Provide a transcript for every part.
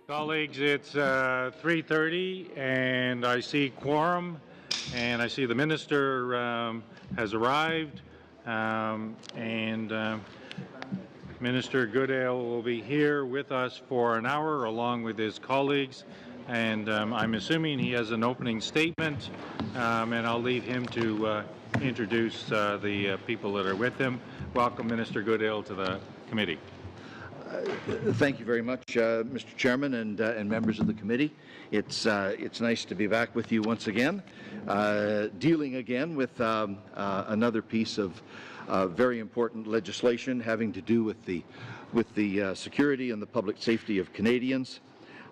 Colleagues, it's 3:30 and I see quorum and I see the minister has arrived and Minister Goodale will be here with us for an hour along with his colleagues, and I'm assuming he has an opening statement, and I'll leave him to introduce the people that are with him. Welcome, Minister Goodale, to the committee. Thank you very much, Mr. Chairman and members of the committee. It's nice to be back with you once again, dealing again with another piece of very important legislation having to do with the security and the public safety of Canadians,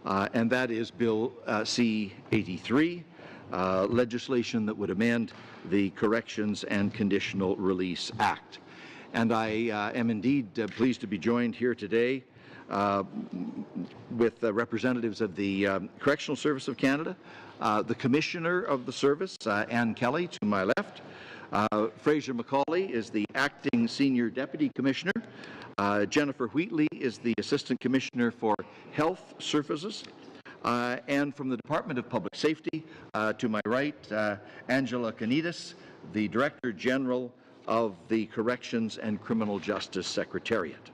and that is Bill C-83, legislation that would amend the Corrections and Conditional Release Act. And I am indeed pleased to be joined here today with representatives of the Correctional Service of Canada, the Commissioner of the Service, Anne Kelly, to my left. Fraser McCauley is the Acting Senior Deputy Commissioner. Jennifer Wheatley is the Assistant Commissioner for Health Services. And from the Department of Public Safety, to my right, Angela Canidas, the Director General of the Corrections and Criminal Justice Secretariat.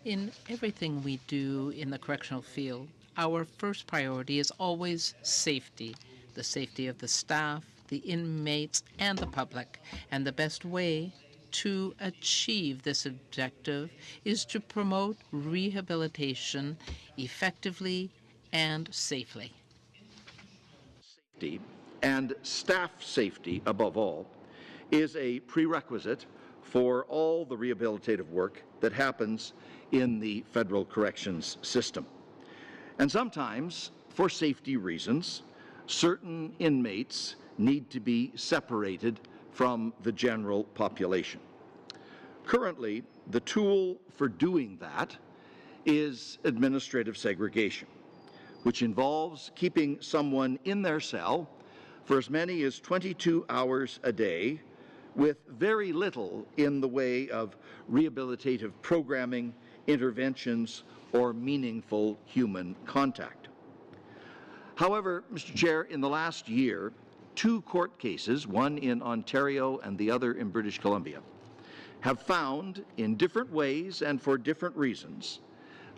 In everything we do in the correctional field, our first priority is always safety, the safety of the staff, the inmates, and the public. And the best way to achieve this objective is to promote rehabilitation effectively and safely. Safety and staff safety, above all, is a prerequisite for all the rehabilitative work that happens in the federal corrections system. And sometimes, for safety reasons, certain inmates need to be separated from the general population. Currently, the tool for doing that is administrative segregation, which involves keeping someone in their cell for as many as 22 hours a day with very little in the way of rehabilitative programming, interventions, or meaningful human contact. However, Mr. Chair, in the last year, 2 court cases, one in Ontario and the other in British Columbia, have found in different ways and for different reasons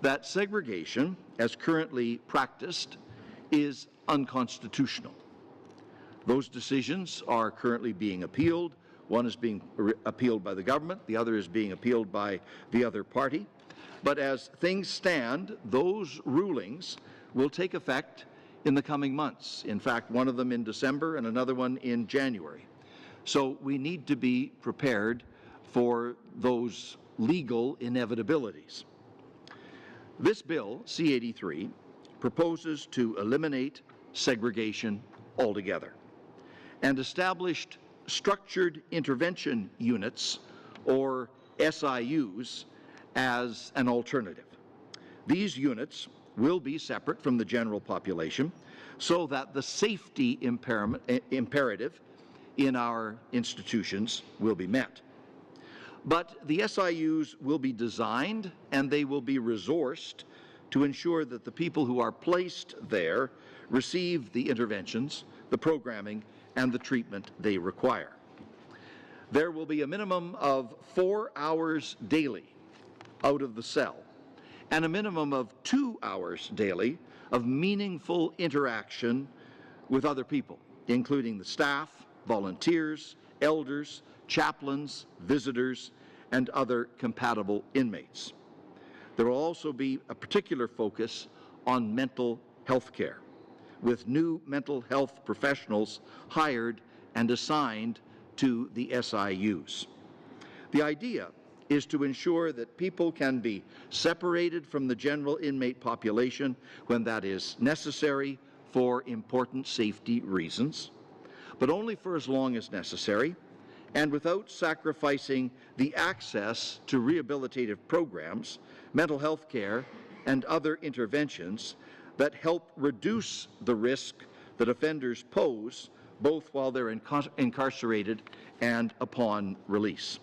that segregation, as currently practiced, is unconstitutional. Those decisions are currently being appealed. One is being appealed by the government, the other is being appealed by the other party. But as things stand, those rulings will take effect in the coming months. In fact, one of them in December and another one in January. So we need to be prepared for those legal inevitabilities. This bill, C-83, proposes to eliminate segregation altogether and established structured intervention units, or SIUs, as an alternative. These units will be separate from the general population so that the safety imperative in our institutions will be met. But the SIUs will be designed and they will be resourced to ensure that the people who are placed there receive the interventions, the programming, and the treatment they require. There will be a minimum of 4 hours daily out of the cell and a minimum of 2 hours daily of meaningful interaction with other people, including the staff, volunteers, elders, chaplains, visitors, and other compatible inmates. There will also be a particular focus on mental health care, with new mental health professionals hired and assigned to the SIUs. The idea is to ensure that people can be separated from the general inmate population when that is necessary for important safety reasons, but only for as long as necessary and without sacrificing the access to rehabilitative programs, mental health care, and other interventions that help reduce the risk that offenders pose both while they're incarcerated and upon release.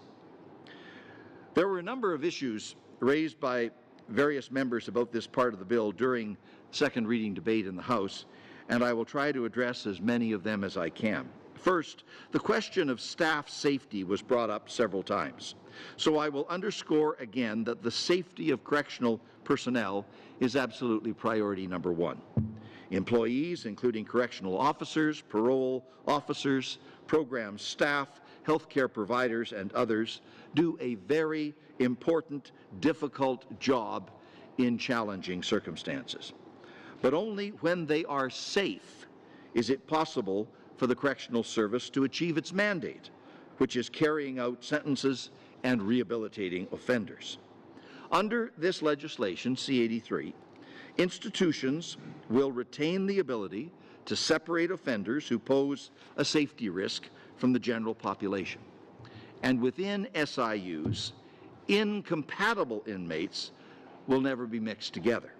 There were a number of issues raised by various members about this part of the bill during second reading debate in the House, and I will try to address as many of them as I can. First, the question of staff safety was brought up several times. So I will underscore again that the safety of correctional personnel is absolutely priority number one. Employees, including correctional officers, parole officers, program staff, healthcare providers, and others, do a very important, difficult job in challenging circumstances. But only when they are safe is it possible for the Correctional Service to achieve its mandate, which is carrying out sentences and rehabilitating offenders. Under this legislation, C-83, institutions will retain the ability to separate offenders who pose a safety risk from the general population. And within SIUs, incompatible inmates will never be mixed together.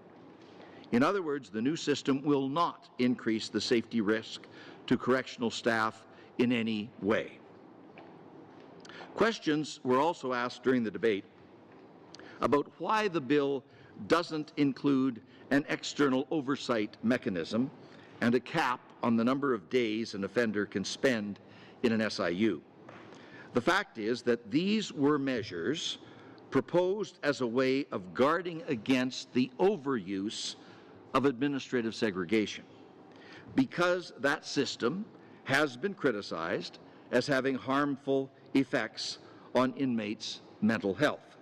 In other words, the new system will not increase the safety risk to correctional staff in any way. Questions were also asked during the debate about why the bill doesn't include an external oversight mechanism and a cap on the number of days an offender can spend in an SIU. The fact is that these were measures proposed as a way of guarding against the overuse of administrative segregation, because that system has been criticized as having harmful effects on inmates' mental health.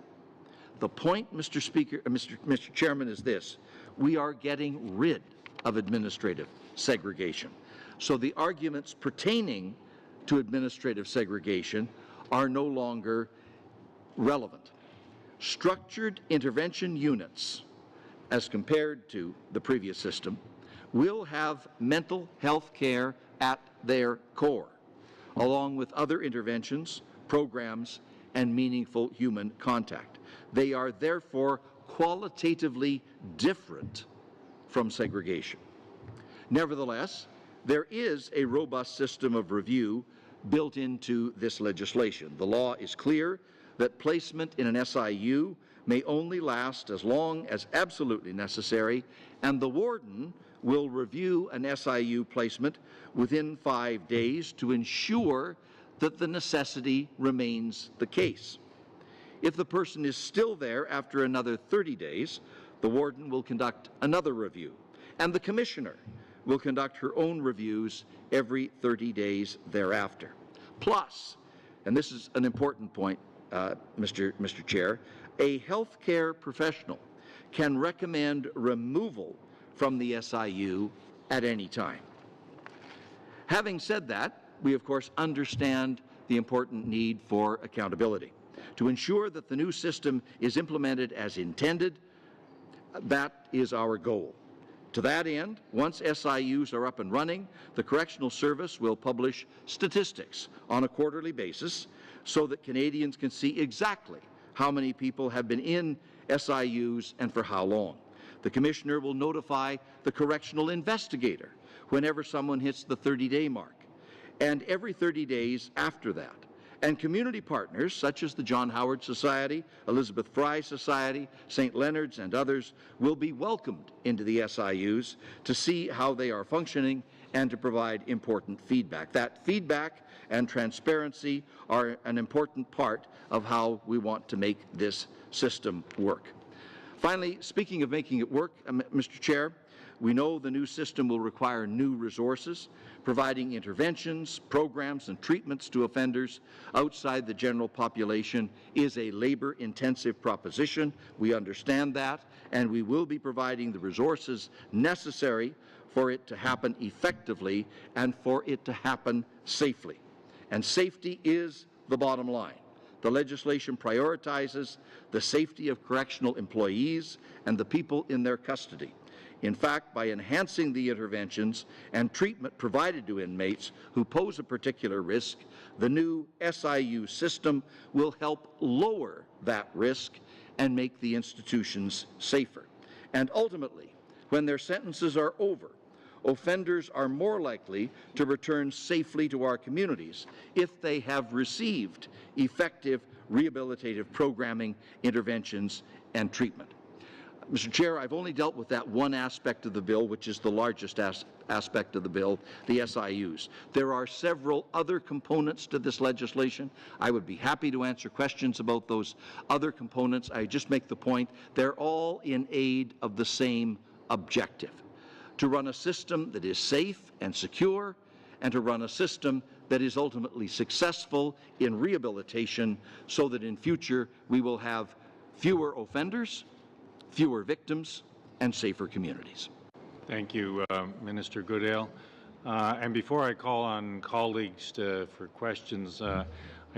The point, Mr. Chairman, is this: we are getting rid of administrative segregation. So the arguments pertaining to administrative segregation are no longer relevant. Structured intervention units, as compared to the previous system, will have mental health care at their core, along with other interventions, programs, and meaningful human contact. They are therefore qualitatively different from segregation. Nevertheless, there is a robust system of review built into this legislation. The law is clear that placement in an SIU may only last as long as absolutely necessary, and the warden will review an SIU placement within 5 days to ensure that the necessity remains the case. If the person is still there after another 30 days, the warden will conduct another review, and the commissioner will conduct her own reviews every 30 days thereafter. Plus, and this is an important point, Mr. Chair, a healthcare professional can recommend removal from the SIU at any time. Having said that, we of course understand the important need for accountability. To ensure that the new system is implemented as intended, that is our goal. To that end, once SIUs are up and running, the Correctional Service will publish statistics on a quarterly basis so that Canadians can see exactly how many people have been in SIUs and for how long. The Commissioner will notify the correctional investigator whenever someone hits the 30-day mark, and every 30 days after that. And community partners such as the John Howard Society, Elizabeth Fry Society, St. Leonard's, and others will be welcomed into the SIUs to see how they are functioning and to provide important feedback. That feedback and transparency are an important part of how we want to make this system work. Finally, speaking of making it work, Mr. Chair, we know the new system will require new resources, providing interventions, programs, and treatments to offenders outside the general population is a labor-intensive proposition. We understand that, and we will be providing the resources necessary for it to happen effectively and for it to happen safely. And safety is the bottom line. The legislation prioritizes the safety of correctional employees and the people in their custody. In fact, by enhancing the interventions and treatment provided to inmates who pose a particular risk, the new SIU system will help lower that risk and make the institutions safer. And ultimately, when their sentences are over, offenders are more likely to return safely to our communities if they have received effective rehabilitative programming, interventions, and treatment. Mr. Chair, I've only dealt with that one aspect of the bill, which is the largest aspect of the bill, the SIUs. There are several other components to this legislation. I would be happy to answer questions about those other components. I just make the point they're all in aid of the same objective: to run a system that is safe and secure, and to run a system that is ultimately successful in rehabilitation, so that in future we will have fewer offenders, fewer victims, and safer communities. Thank you, Minister Goodale. And before I call on colleagues for questions, I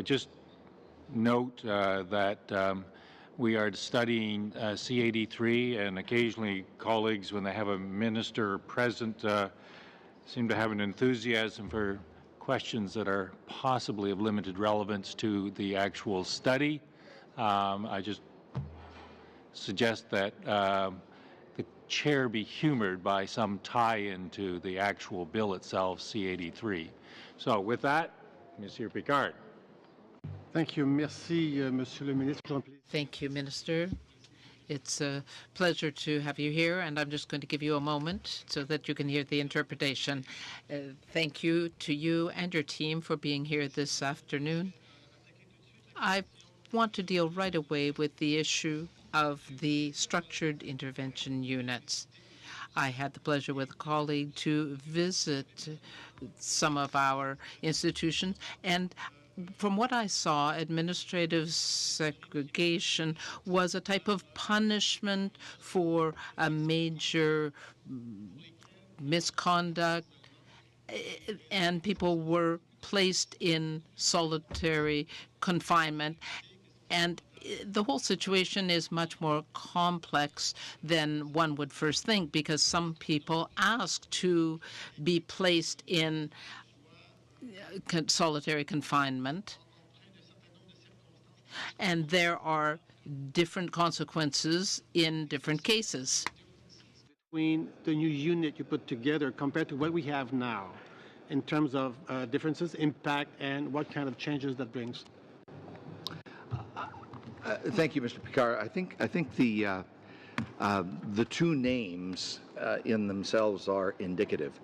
just note that we are studying C-83, and occasionally colleagues, when they have a minister present, seem to have an enthusiasm for questions that are possibly of limited relevance to the actual study. I just suggest that the chair be humored by some tie-in to the actual bill itself, C-83. So with that, Monsieur Picard. Thank you. Merci, Monsieur le Ministre. Thank you, Minister. It's a pleasure to have you here, and I'm just going to give you a moment so that you can hear the interpretation. Thank you to you and your team for being here this afternoon. I want to deal right away with the issue of the structured intervention units. I had the pleasure with a colleague to visit some of our institutions, and from what I saw, administrative segregation was a type of punishment for a major misconduct, and people were placed in solitary confinement. And the whole situation is much more complex than one would first think, because some people ask to be placed in solitary confinement, and there are different consequences in different cases. Between the new unit you put together compared to what we have now, in terms of differences, impact, and what kind of changes that brings? Thank you, Mr. Picard. I think the two names in themselves are indicative.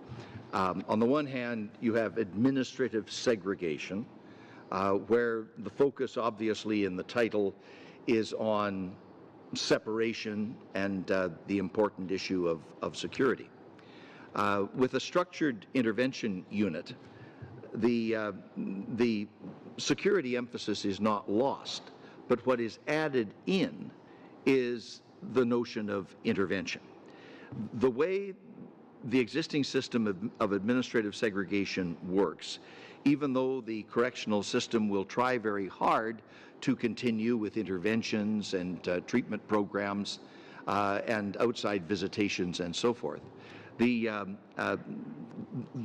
On the one hand, you have administrative segregation, where the focus, obviously, in the title is on separation and the important issue of security. With a structured intervention unit, the security emphasis is not lost, but what is added in is the notion of intervention. The way the existing system of administrative segregation works, even though the correctional system will try very hard to continue with interventions and treatment programs and outside visitations and so forth, the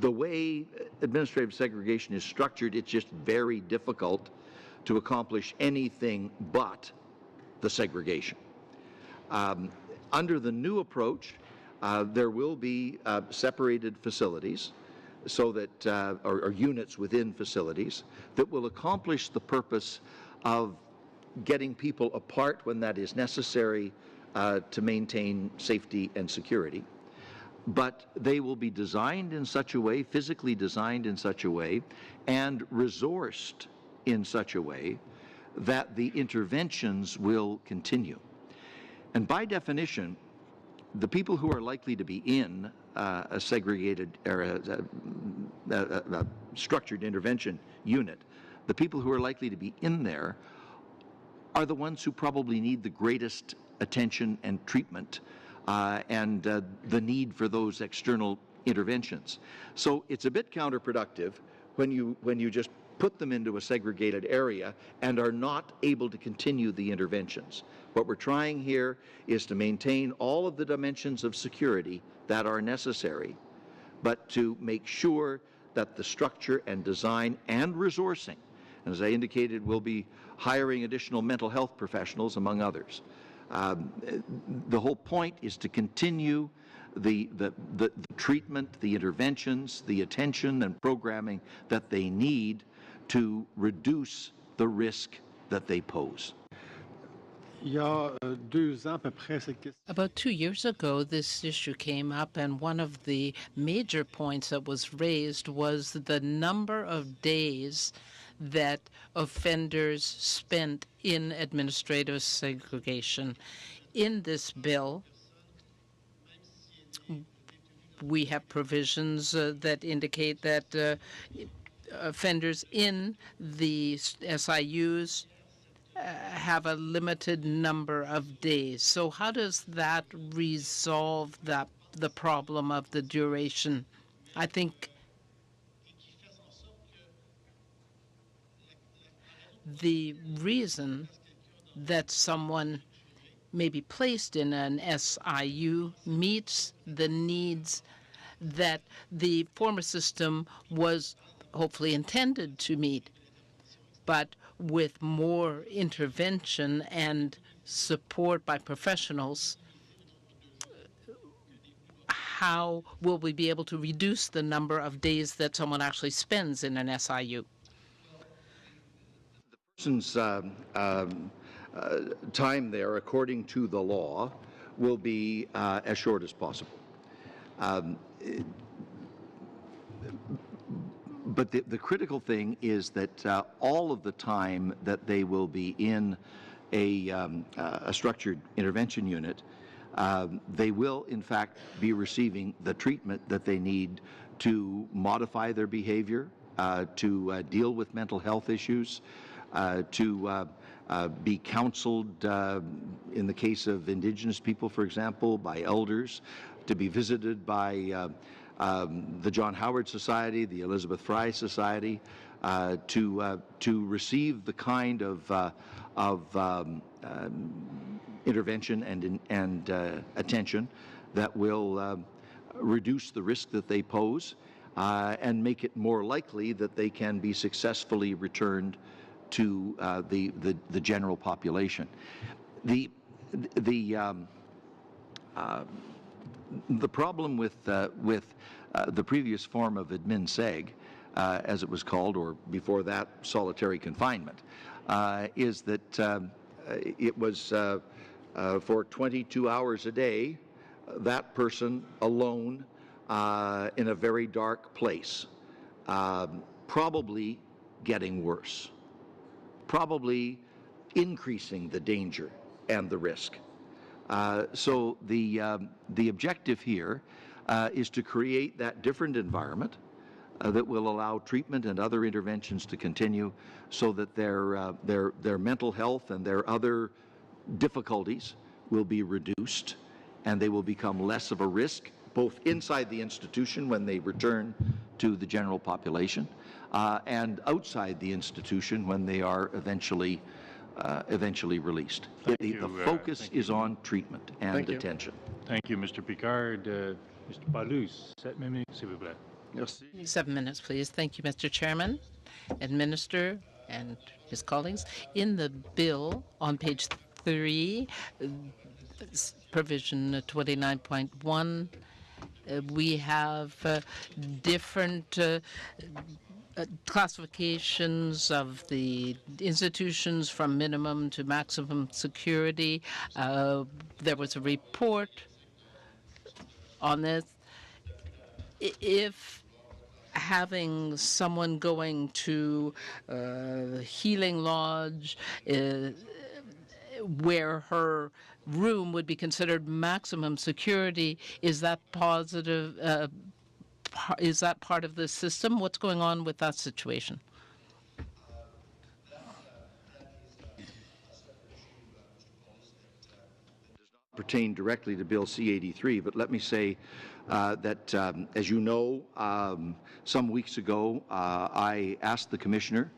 way administrative segregation is structured, it's just very difficult to accomplish anything but the segregation. Under the new approach, there will be separated facilities, so that or units within facilities that will accomplish the purpose of getting people apart when that is necessary to maintain safety and security. But they will be designed in such a way, physically designed in such a way, and resourced in such a way that the interventions will continue. And by definition, the people who are likely to be in a segregated or a structured intervention unit, the people who are likely to be in there are the ones who probably need the greatest attention and treatment and the need for those external interventions. So it's a bit counterproductive when you just put them into a segregated area and are not able to continue the interventions. What we're trying here is to maintain all of the dimensions of security that are necessary, but to make sure that the structure and design and resourcing, and as I indicated, we'll be hiring additional mental health professionals, among others. The whole point is to continue the treatment, the interventions, the attention and programming that they need to reduce the risk that they pose. Il y a 2 ans à peu près, cette question. About 2 years ago, this issue came up, and one of the major points that was raised was the number of days that offenders spent in administrative segregation. In this bill, we have provisions that indicate that offenders in the SIUs have a limited number of days. So how does that resolve the problem of the duration? I think the reason that someone may be placed in an SIU meets the needs that the former system was hopefully intended to meet. But with more intervention and support by professionals, how will we be able to reduce the number of days that someone actually spends in an SIU? Person's time there, according to the law, will be as short as possible. But the critical thing is that all of the time that they will be in a structured intervention unit, they will, in fact, be receiving the treatment that they need to modify their behavior, to deal with mental health issues, to be counseled, in the case of Indigenous people, for example, by elders, to be visited by the John Howard Society, the Elizabeth Fry Society, to receive the kind of intervention and attention that will reduce the risk that they pose and make it more likely that they can be successfully returned to the general population. The problem with the previous form of admin seg, as it was called, or before that, solitary confinement, is that it was for 22 hours a day, that person alone in a very dark place, probably getting worse, probably increasing the danger and the risk. So the objective here is to create that different environment that will allow treatment and other interventions to continue, so that their mental health and their other difficulties will be reduced, and they will become less of a risk, both inside the institution when they return to the general population, and outside the institution when they are eventually released. The focus is on treatment and attention. Thank you, Mr. Picard. Mr. Palus, 7 minutes, s'il vous plaît. Merci. 7 minutes, please. Thank you, Mr. Chairman and Minister and his colleagues. In the bill on page 3, provision 29.1, we have different classifications of the institutions from minimum to maximum security. There was a report on this. If having someone going to Healing Lodge where her room would be considered maximum security, is that positive? Is that part of the system? What's going on with that situation? Pertain directly to Bill C-83, but let me say that, as you know, some weeks ago, I asked the Commissioner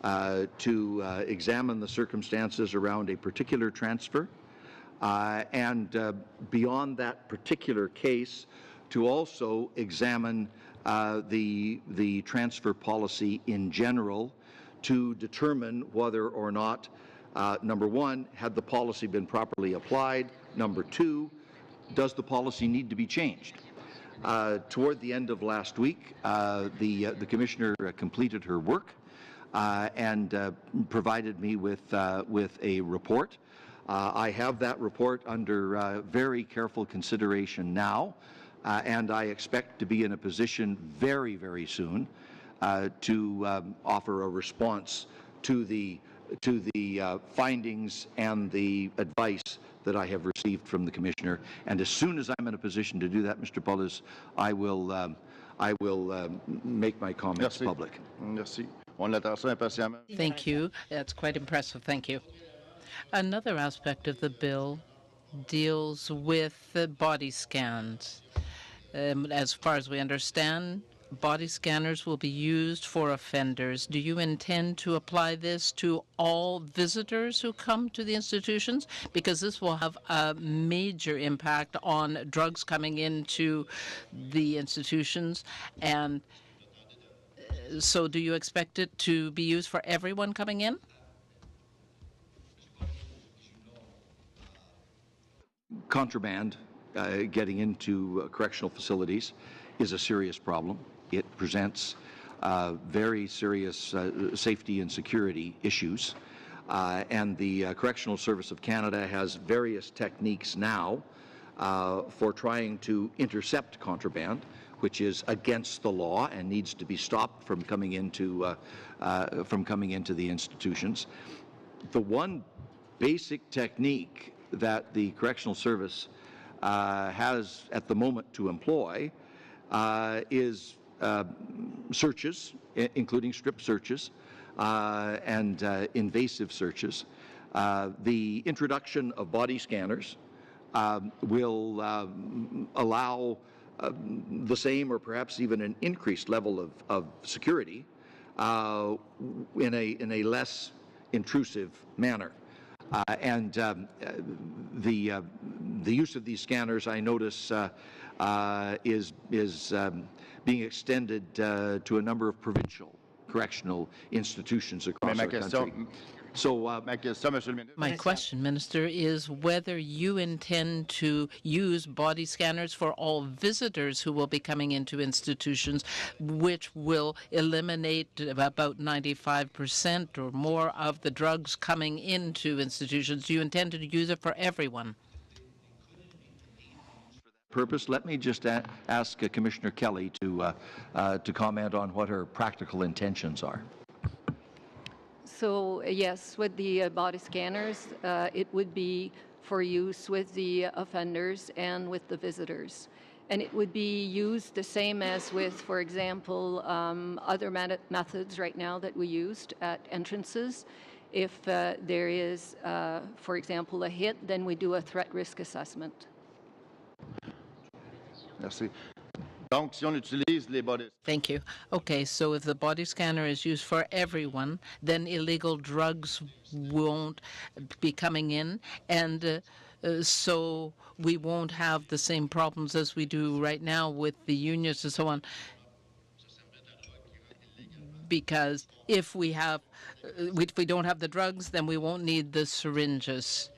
to examine the circumstances around a particular transfer, and beyond that particular case, to also examine the transfer policy in general, to determine whether or not, number one, had the policy been properly applied? Number two, does the policy need to be changed? Toward the end of last week, the Commissioner completed her work and provided me with a report I have that report under very careful consideration now, and I expect to be in a position very, very soon to offer a response to the findings and the advice that I have received from the Commissioner. And as soon as I'm in a position to do that, Mr. Bullis, I will make my comments public. Merci. On l'attend ça impatiemment. Thank you. That's quite impressive. Thank you. Another aspect of the bill deals with body scans. As far as we understand, body scanners will be used for offenders. Do you intend to apply this to all visitors who come to the institutions? Because this will have a major impact on drugs coming into the institutions. And so do you expect it to be used for everyone coming in? Contraband getting into correctional facilities is a serious problem. It presents very serious safety and security issues. And the Correctional Service of Canada has various techniques now for trying to intercept contraband, which is against the law and needs to be stopped from coming into the institutions. The one basic technique that the Correctional Service has at the moment to employ is searches, including strip searches and invasive searches. The introduction of body scanners will allow the same or perhaps even an increased level of security in a less intrusive manner. And the use of these scanners, I notice, is being extended to a number of provincial correctional institutions across our country. So, my question, Minister, is whether you intend to use body scanners for all visitors who will be coming into institutions, which will eliminate about 95% or more of the drugs coming into institutions. Do you intend to use it for everyone? Purpose. Let me just ask Commissioner Kelly to comment on what her practical intentions are. So yes, with the body scanners, it would be for use with the offenders and with the visitors. And it would be used the same as with, for example, other methods right now that we used at entrances. If there is, for example, a hit, then we do a threat risk assessment. Merci. Donc, si on utilise les body... Thank you. Okay, so if the body scanner is used for everyone, then illegal drugs won't be coming in, and so we won't have the same problems as we do right now with the unions and so on. Because if we don't have the drugs, then we won't need the syringes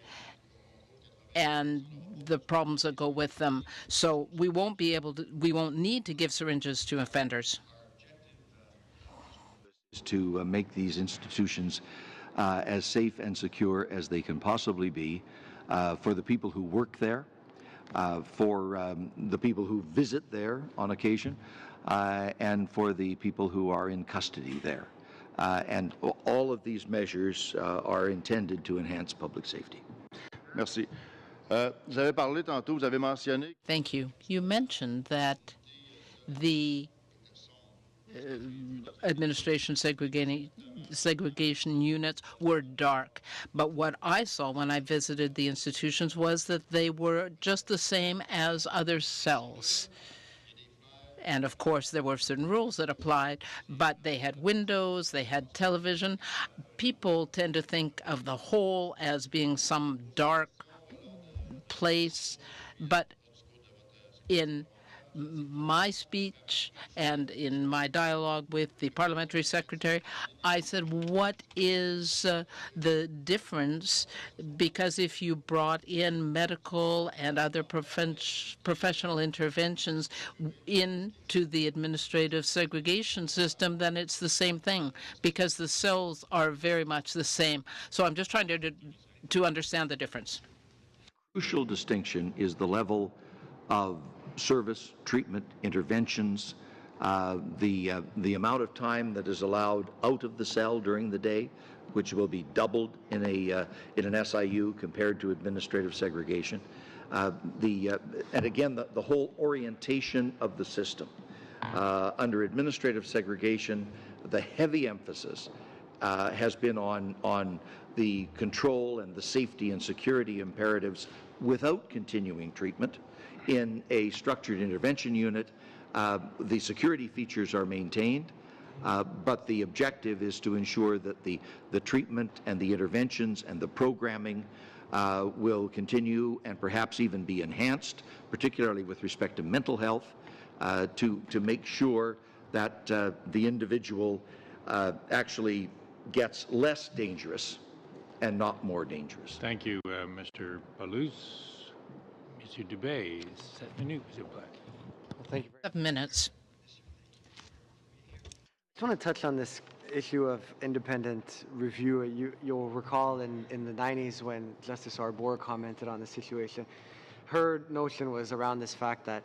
and the problems that go with them. So we won't need to give syringes to offenders. To make these institutions as safe and secure as they can possibly be for the people who work there, for the people who visit there on occasion, and for the people who are in custody there. And all of these measures are intended to enhance public safety. Merci. Vous avez parlé tantôt, vous avez mentionné... Thank you. You mentioned that the administration segregation units were dark. But what I saw when I visited the institutions was that they were just the same as other cells. And of course, there were certain rules that applied, but they had windows, they had television. People tend to think of the whole as being some dark place, but in my speech and in my dialogue with the parliamentary secretary, I said, what is the difference? Because if you brought in medical and other professional interventions into the administrative segregation system, then it's the same thing, because the cells are very much the same. So I'm just trying to to understand the difference. Crucial distinction is the level of service, treatment, interventions, the amount of time that is allowed out of the cell during the day, which will be doubled in an SIU compared to administrative segregation. And again, the whole orientation of the system. Under administrative segregation, the heavy emphasis has been on the control and the safety and security imperatives without continuing treatment. In a structured intervention unit, the security features are maintained, but the objective is to ensure that the treatment and the interventions and the programming will continue and perhaps even be enhanced, particularly with respect to mental health, to make sure that the individual actually gets less dangerous and not more dangerous. Thank you, Mr. Palouse. Monsieur Dubé, 7 minutes, s'il vous plaît. Well, thank you. 7 minutes. I just want to touch on this issue of independent review. You'll recall in the 90s when Justice Arbour commented on the situation, her notion was around this fact that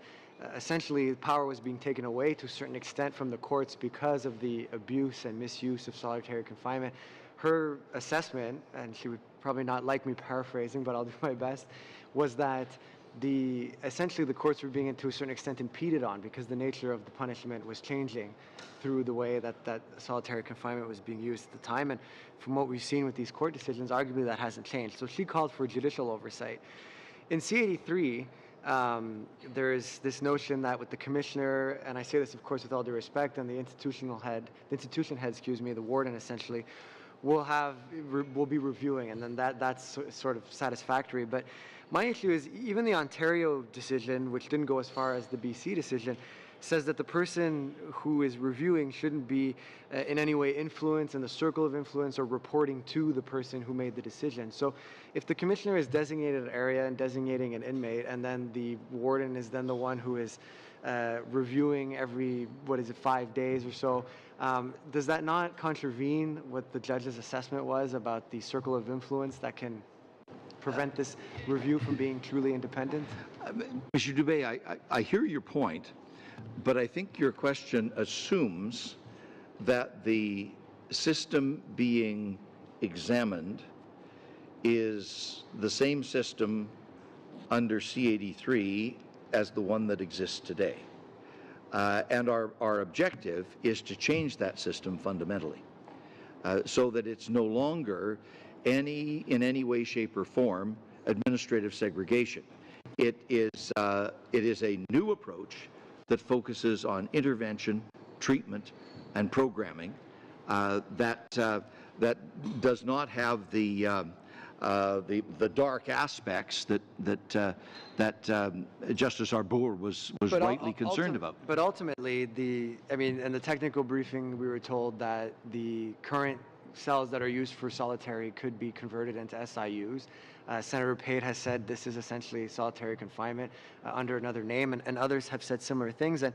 essentially power was being taken away to a certain extent from the courts because of the abuse and misuse of solitary confinement. Her assessment, and she would probably not like me paraphrasing, but I'll do my best, was that essentially the courts were being to a certain extent impeded on because the nature of the punishment was changing through the way that solitary confinement was being used at the time. And from what we've seen with these court decisions, arguably that hasn't changed. So she called for judicial oversight. In C-83, there is this notion that with the commissioner, and I say this of course with all due respect, and the institution head, the warden essentially, will be reviewing, and then that's sort of satisfactory. But my issue is even the Ontario decision, which didn't go as far as the BC decision, says that the person who is reviewing shouldn't be in any way influenced in the circle of influence or reporting to the person who made the decision. So if the commissioner is designated an area and designating an inmate, and then the warden is then the one who is reviewing every, 5 days or so, does that not contravene what the judge's assessment was about the circle of influence that can prevent this review from being truly independent? Mr. Dubé, I hear your point, but I think your question assumes that the system being examined is the same system under C-83 as the one that exists today. And our objective is to change that system fundamentally so that it's no longer in any way, shape, or form administrative segregation. It is a new approach that focuses on intervention, treatment, and programming that does not have the dark aspects that Justice Arbour was rightly concerned about. But ultimately, in the technical briefing, we were told that the current cells that are used for solitary could be converted into SIUs. Senator Pate has said this is essentially solitary confinement under another name, and others have said similar things. And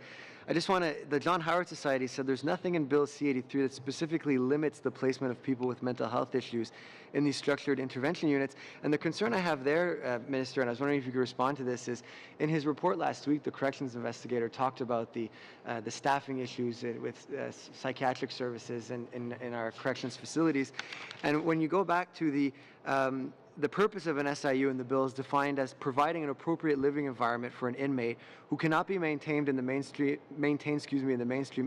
I just want to, the John Howard Society said there's nothing in Bill C-83 that specifically limits the placement of people with mental health issues in these structured intervention units. And the concern I have there, Minister, and I was wondering if you could respond to this, is in his report last week, the corrections investigator talked about the staffing issues with psychiatric services in our corrections facilities. And when you go back to the purpose of an SIU in the bill is defined as providing an appropriate living environment for an inmate who cannot be maintained in the mainstream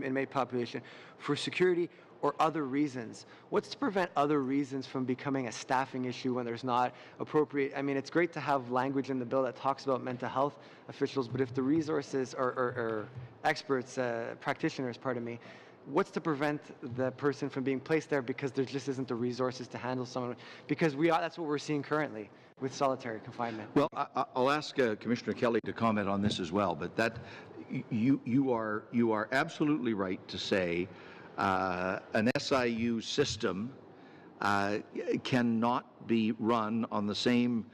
inmate population for security or other reasons. What's to prevent other reasons from becoming a staffing issue when there's not appropriate? I mean, it's great to have language in the bill that talks about mental health officials, but if the resources or experts, practitioners, pardon me, what's to prevent the person from being placed there because there just isn't the resources to handle someone? Because that's what we're seeing currently with solitary confinement. Well, I'll ask Commissioner Kelly to comment on this as well, but that you are absolutely right to say an SIU system cannot be run on the same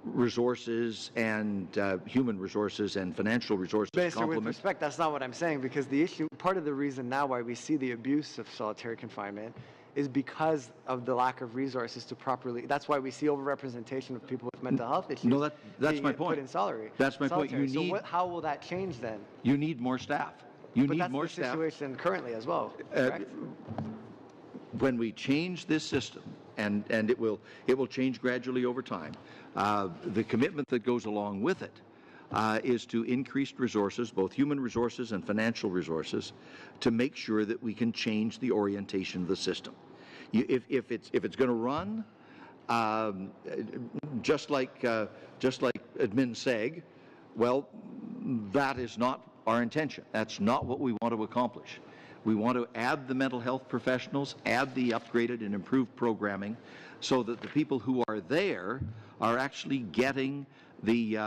resources and human resources and financial resources Minister, with respect, that's not what I'm saying, because the issue, part of the reason now why we see the abuse of solitary confinement is because of the lack of resources to properly. That's why we see overrepresentation of people with mental health issues. No, that's being my put point. in solitary. That's my point. You So need, how will that change then? you need more staff. You But need that's more the staff. situation currently as well, correct? When we change this system, and it will change gradually over time, the commitment that goes along with it is to increased resources, both human resources and financial resources, to make sure that we can change the orientation of the system. If it's going to run just like admin seg, well, that is not our intention. That's not what we want to accomplish. We want to add the mental health professionals, add the upgraded and improved programming, so that the people who are there are actually getting the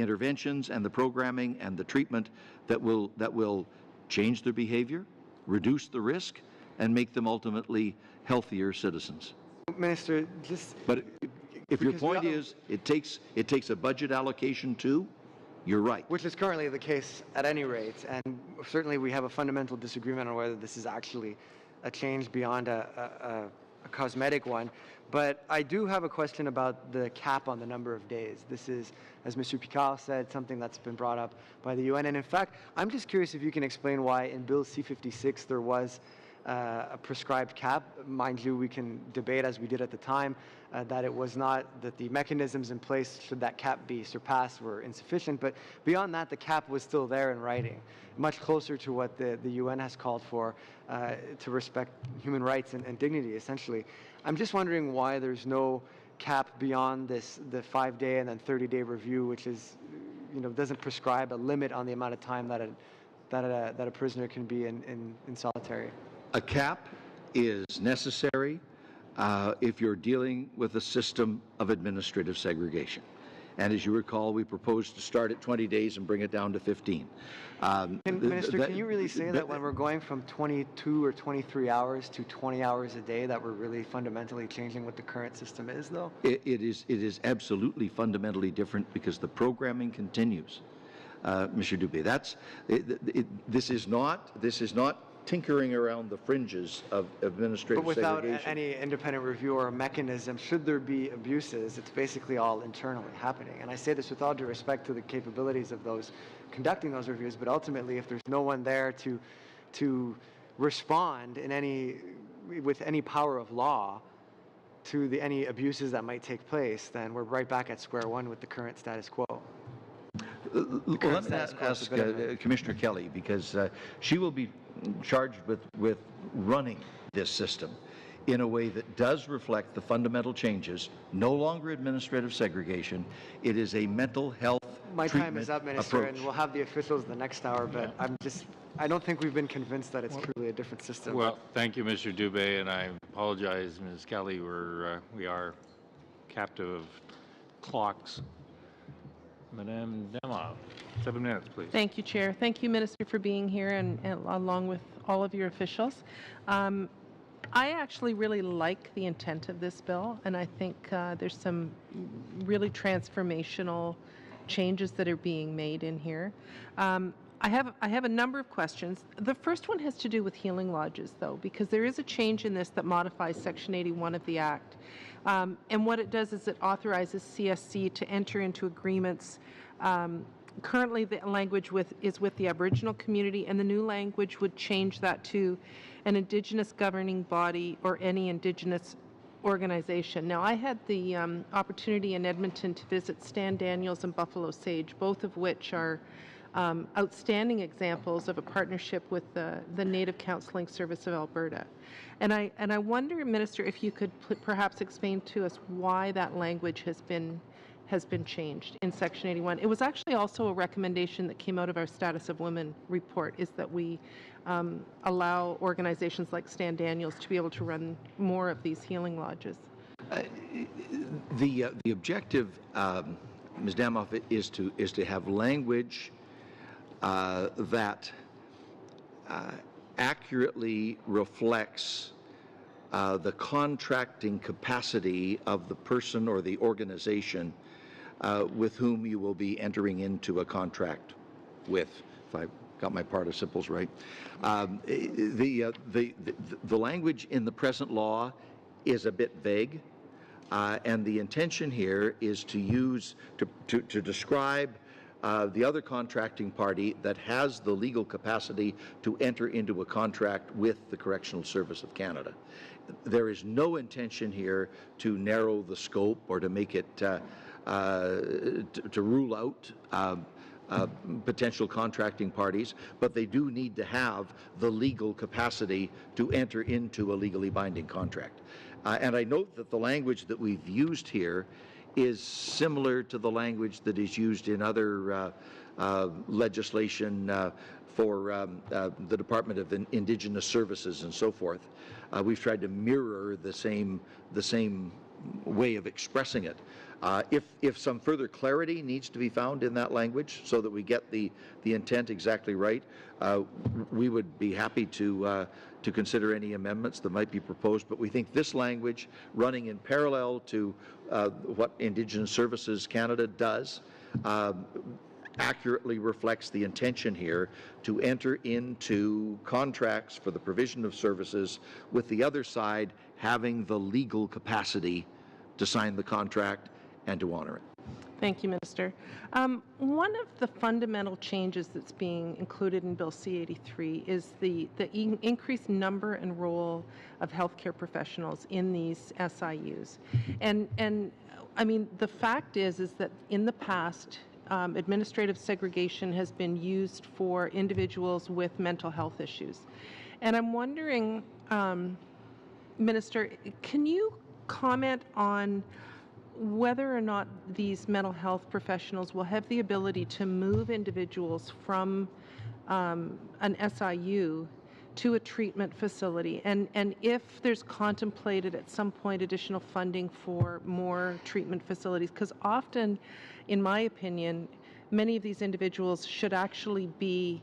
interventions and the programming and the treatment that will change their behavior, reduce the risk, and make them ultimately healthier citizens. Minister, just But if your point is it takes a budget allocation too, you're right. which is currently the case at any rate, and certainly we have a fundamental disagreement on whether this is actually a change beyond a cosmetic one. But I do have a question about the cap on the number of days. This is, as Mr. Picard said, something that's been brought up by the UN. And in fact, I'm just curious if you can explain why in Bill C-56 there was a prescribed cap. Mind you, we can debate, as we did at the time, that it was not, that the mechanisms in place should that cap be surpassed were insufficient. But beyond that, the cap was still there in writing, much closer to what the UN has called for, to respect human rights and dignity, essentially. I'm just wondering why there's no cap beyond this, the 5-day and then 30-day review, which is, doesn't prescribe a limit on the amount of time that a prisoner can be in solitary. A cap is necessary if you're dealing with a system of administrative segregation. And as you recall, we proposed to start at 20 days and bring it down to 15. Minister, can you really say that when we're going from 22 or 23 hours to 20 hours a day, that we're really fundamentally changing what the current system is, though? It is absolutely fundamentally different because the programming continues, Mr. Dubé. This is not tinkering around the fringes of administrative segregation. But without any independent review or mechanism, should there be abuses, it's basically all internally happening. And I say this with all due respect to the capabilities of those conducting those reviews, but ultimately if there's no one there to respond with any power of law to any abuses that might take place, then we're right back at square one with the current status quo. Let me ask Commissioner Kelly, because she will be charged with running this system in a way that does reflect the fundamental changes. No longer administrative segregation. It is a mental health My time is up, Minister, approach. and we'll have the officials the next hour, but I don't think we've been convinced that it's truly a different system. Well, thank you, Mr. Dubé, and I apologize, Ms. Kelly. We are captive of clocks. Madame Demov, 7 minutes, please. Thank you, Chair. Thank you, Minister, for being here and along with all of your officials. I actually really like the intent of this bill, and I think there's some really transformational changes that are being made in here. I have a number of questions. The first one has to do with healing lodges, though, because there is a change in this that modifies Section 81 of the Act. And what it does is it authorizes CSC to enter into agreements. Currently, the language is with the Aboriginal community, and the new language would change that to an Indigenous governing body or any Indigenous organization. Now, I had the opportunity in Edmonton to visit Stan Daniels and Buffalo Sage, both of which are outstanding examples of a partnership with the Native Counseling Service of Alberta. And I wonder, Minister, if you could perhaps explain to us why that language has been changed in Section 81. It was actually also a recommendation that came out of our Status of Women report, is that we allow organizations like Stan Daniels to be able to run more of these healing lodges. The objective, Ms. Damoff, is to have language that accurately reflects the contracting capacity of the person or the organization with whom you will be entering into a contract with. If I got my participles right. The language in the present law is a bit vague, and the intention here is to use, to describe the other contracting party that has the legal capacity to enter into a contract with the Correctional Service of Canada. There is no intention here to narrow the scope or to make it, to rule out potential contracting parties, but they do need to have the legal capacity to enter into a legally binding contract. And I note that the language that we've used here is similar to the language that is used in other legislation for the Department of Indigenous Services and so forth. We've tried to mirror the same way of expressing it. If some further clarity needs to be found in that language so that we get the intent exactly right, we would be happy to consider any amendments that might be proposed. But we think this language, running in parallel to what Indigenous Services Canada does, accurately reflects the intention here to enter into contracts for the provision of services with the other side having the legal capacity to sign the contract and to honor it. Thank you, Minister. One of the fundamental changes that's being included in Bill C-83 is the increased number and role of healthcare professionals in these SIUs. And I mean, the fact is that in the past, administrative segregation has been used for individuals with mental health issues. And I'm wondering, Minister, can you comment on whether or not these mental health professionals will have the ability to move individuals from an SIU to a treatment facility, and if there's contemplated at some point additional funding for more treatment facilities? Because often, in my opinion, many of these individuals should actually be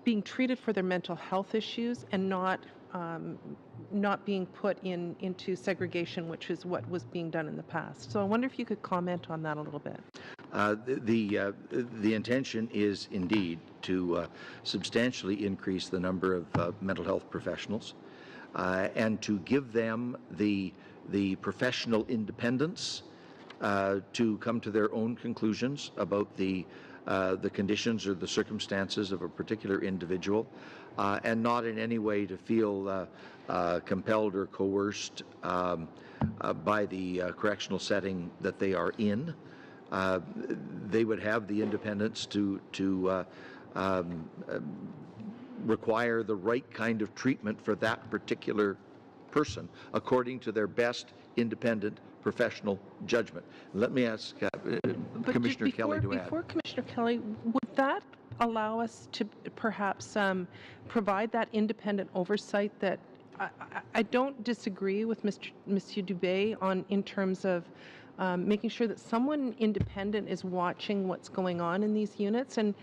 being treated for their mental health issues and not being put into segregation, which is what was being done in the past. So I wonder if you could comment on that a little bit. The intention is indeed to substantially increase the number of mental health professionals and to give them the professional independence to come to their own conclusions about the conditions or the circumstances of a particular individual, and not in any way to feel compelled or coerced by the correctional setting that they are in. They would have the independence to require the right kind of treatment for that particular person according to their best independent professional judgment. Let me ask Commissioner Kelly to add. Before Commissioner Kelly, would that allow us to perhaps provide that independent oversight that I don't disagree with Monsieur Dubé in terms of making sure that someone independent is watching what's going on in these units, and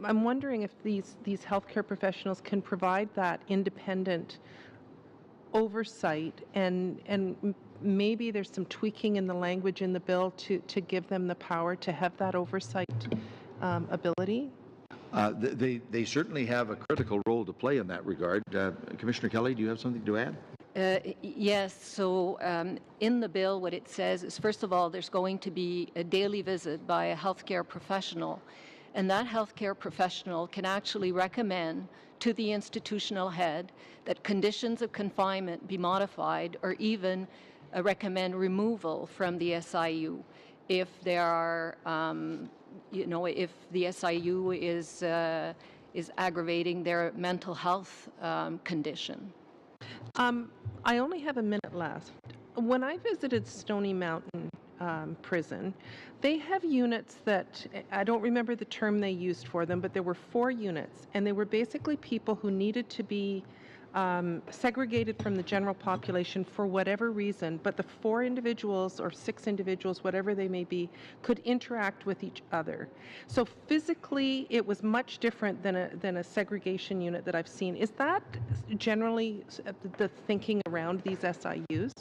I'm wondering if these healthcare professionals can provide that independent oversight, and maybe there's some tweaking in the language in the bill to give them the power to have that oversight ability. They certainly have a critical role to play in that regard. Commissioner Kelly, do you have something to add? Yes, so in the bill what it says is, first of all, there's going to be a daily visit by a healthcare professional, and that healthcare professional can actually recommend to the institutional head that conditions of confinement be modified, or even recommend removal from the SIU if there are, if the SIU is aggravating their mental health condition. I only have a minute left. When I visited Stony Mountain Prison, they have units that, I don't remember the term they used for them, but there were 4 units, and they were basically people who needed to be segregated from the general population for whatever reason, but the 4 individuals or 6 individuals, whatever they may be, could interact with each other. So physically, it was much different than a segregation unit that I've seen. Is that generally the thinking around these SIUs?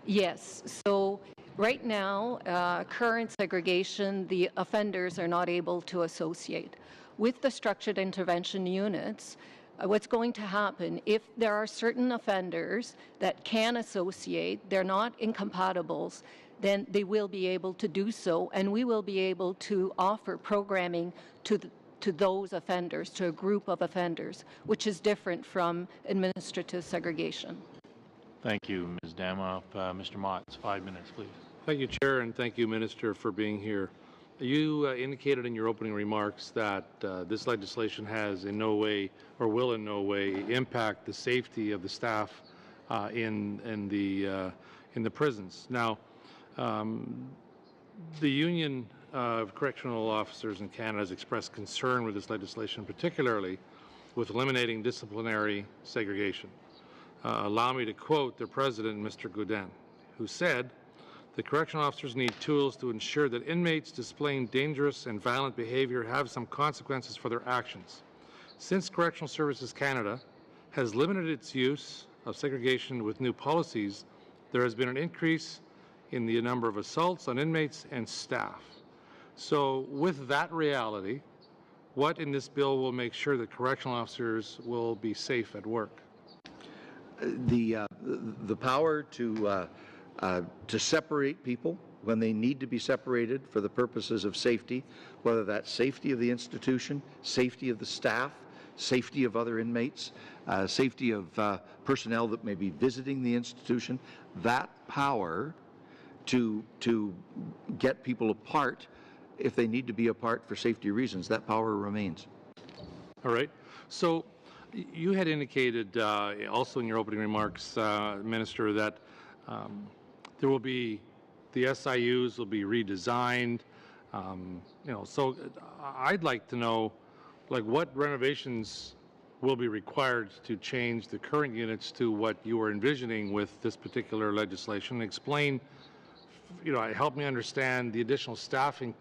Yes. So Right now, current segregation, the offenders are not able to associate. With the structured intervention units, what's going to happen, if there are certain offenders that can associate, they're not incompatibles, then they will be able to do so, and we will be able to offer programming to those offenders, to a group of offenders, which is different from administrative segregation. Thank you, Ms. Damoff. Mr. Motts, 5 minutes, please. Thank you, Chair, and thank you, Minister, for being here. You indicated in your opening remarks that this legislation has in no way or will in no way impact the safety of the staff in the prisons. Now, the Union of Correctional Officers in Canada has expressed concern with this legislation, particularly with eliminating disciplinary segregation. Allow me to quote their president, Mr. Godin, who said, "The correctional officers need tools to ensure that inmates displaying dangerous and violent behavior have some consequences for their actions. Since Correctional Services Canada has limited its use of segregation with new policies, there has been an increase in the number of assaults on inmates and staff." So with that reality, what in this bill will make sure that correctional officers will be safe at work? The power to separate people when they need to be separated for the purposes of safety, whether that's safety of the institution, safety of the staff, safety of other inmates, safety of personnel that may be visiting the institution, that power to get people apart if they need to be apart for safety reasons, that power remains. All right. So you had indicated also in your opening remarks, Minister, that there will be, the SIUs will be redesigned. So I'd like to know, like, what renovations will be required to change the current units to what you are envisioning with this particular legislation. Explain, help me understand the additional staffing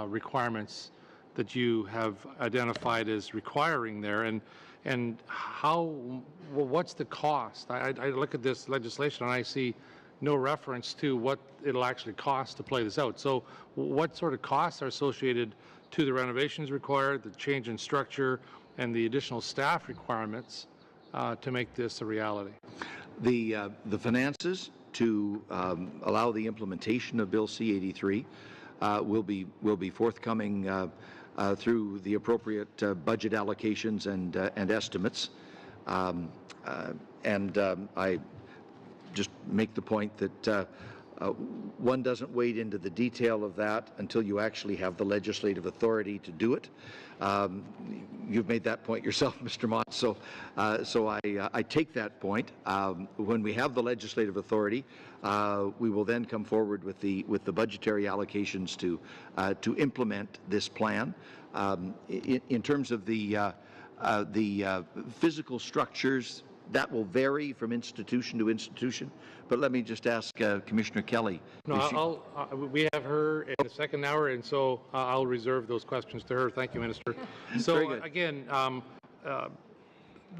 requirements that you have identified as requiring there, and how, what's the cost? I look at this legislation and I see no reference to what it'll actually cost to play this out. So what sort of costs are associated to the renovations required, the change in structure, and the additional staff requirements to make this a reality? The finances to allow the implementation of Bill C-83 will be forthcoming through the appropriate budget allocations and estimates. I just make the point that one doesn't wade into the detail of that until you actually have the legislative authority to do it. You've made that point yourself, Mr. Mott, so I take that point. When we have the legislative authority, we will then come forward with the budgetary allocations to implement this plan. In terms of the physical structures, that will vary from institution to institution. But let me just ask Commissioner Kelly. No, we have her in the second hour, and so I'll reserve those questions to her. Thank you, Minister. So again,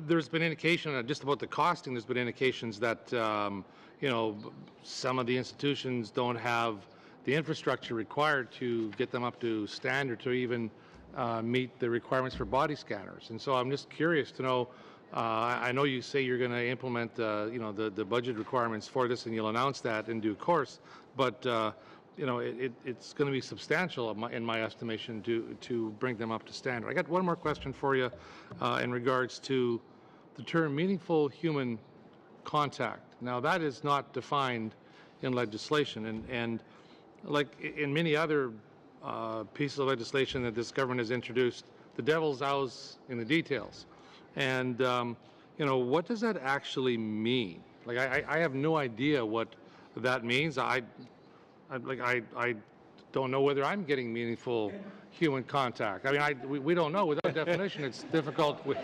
there's been indication just about the costing. There's been indications that some of the institutions don't have the infrastructure required to get them up to standard to even meet the requirements for body scanners. And so I'm just curious to know. I know you say you're going to implement, the budget requirements for this, and you'll announce that in due course. But it's going to be substantial, in my estimation, to bring them up to standard. I got one more question for you in regards to the term "meaningful human contact." Now, that is not defined in legislation, and like in many other pieces of legislation that this government has introduced, the devil's always in the details. And, what does that actually mean? Like, I have no idea what that means. I don't know whether I'm getting meaningful human contact. I mean, we don't know. Without definition, it's difficult. Don't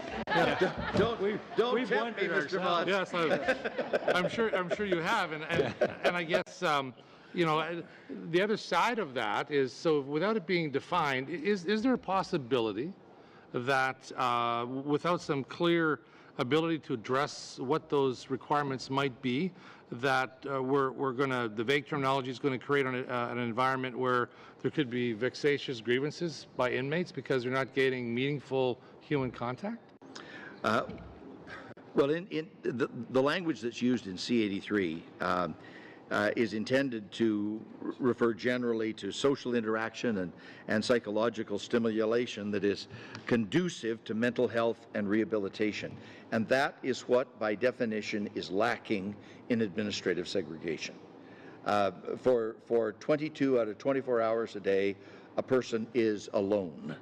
tempt me, Mr. Mott. Yes, I'm sure you have. And I guess, the other side of that is, so without it being defined, is there a possibility that without some clear ability to address what those requirements might be, that the vague terminology is going to create an environment where there could be vexatious grievances by inmates because they're not getting meaningful human contact? Well, in the language that's used in C-83 is intended to refer generally to social interaction and psychological stimulation that is conducive to mental health and rehabilitation. And that is what, by definition, is lacking in administrative segregation. For 22 out of 24 hours a day, a person is alone.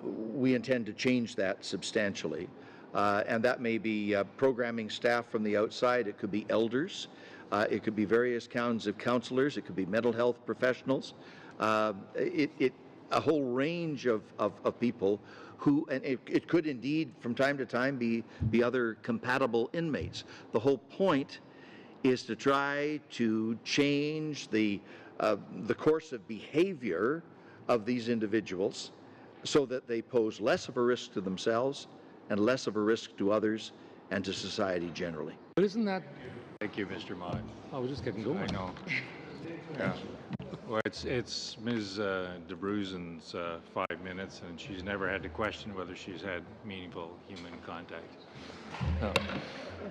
We intend to change that substantially. And that may be programming staff from the outside. It could be elders. It could be various kinds of counselors. It could be mental health professionals. A whole range of people who, and it could indeed from time to time be other compatible inmates. The whole point is to try to change the course of behavior of these individuals so that they pose less of a risk to themselves and less of a risk to others and to society generally. But isn't that... Thank you, Mr. Mott. I was just getting going. I know. Yeah. Well, it's Ms. DeBruzen's 5 minutes, and she's never had to question whether she's had meaningful human contact.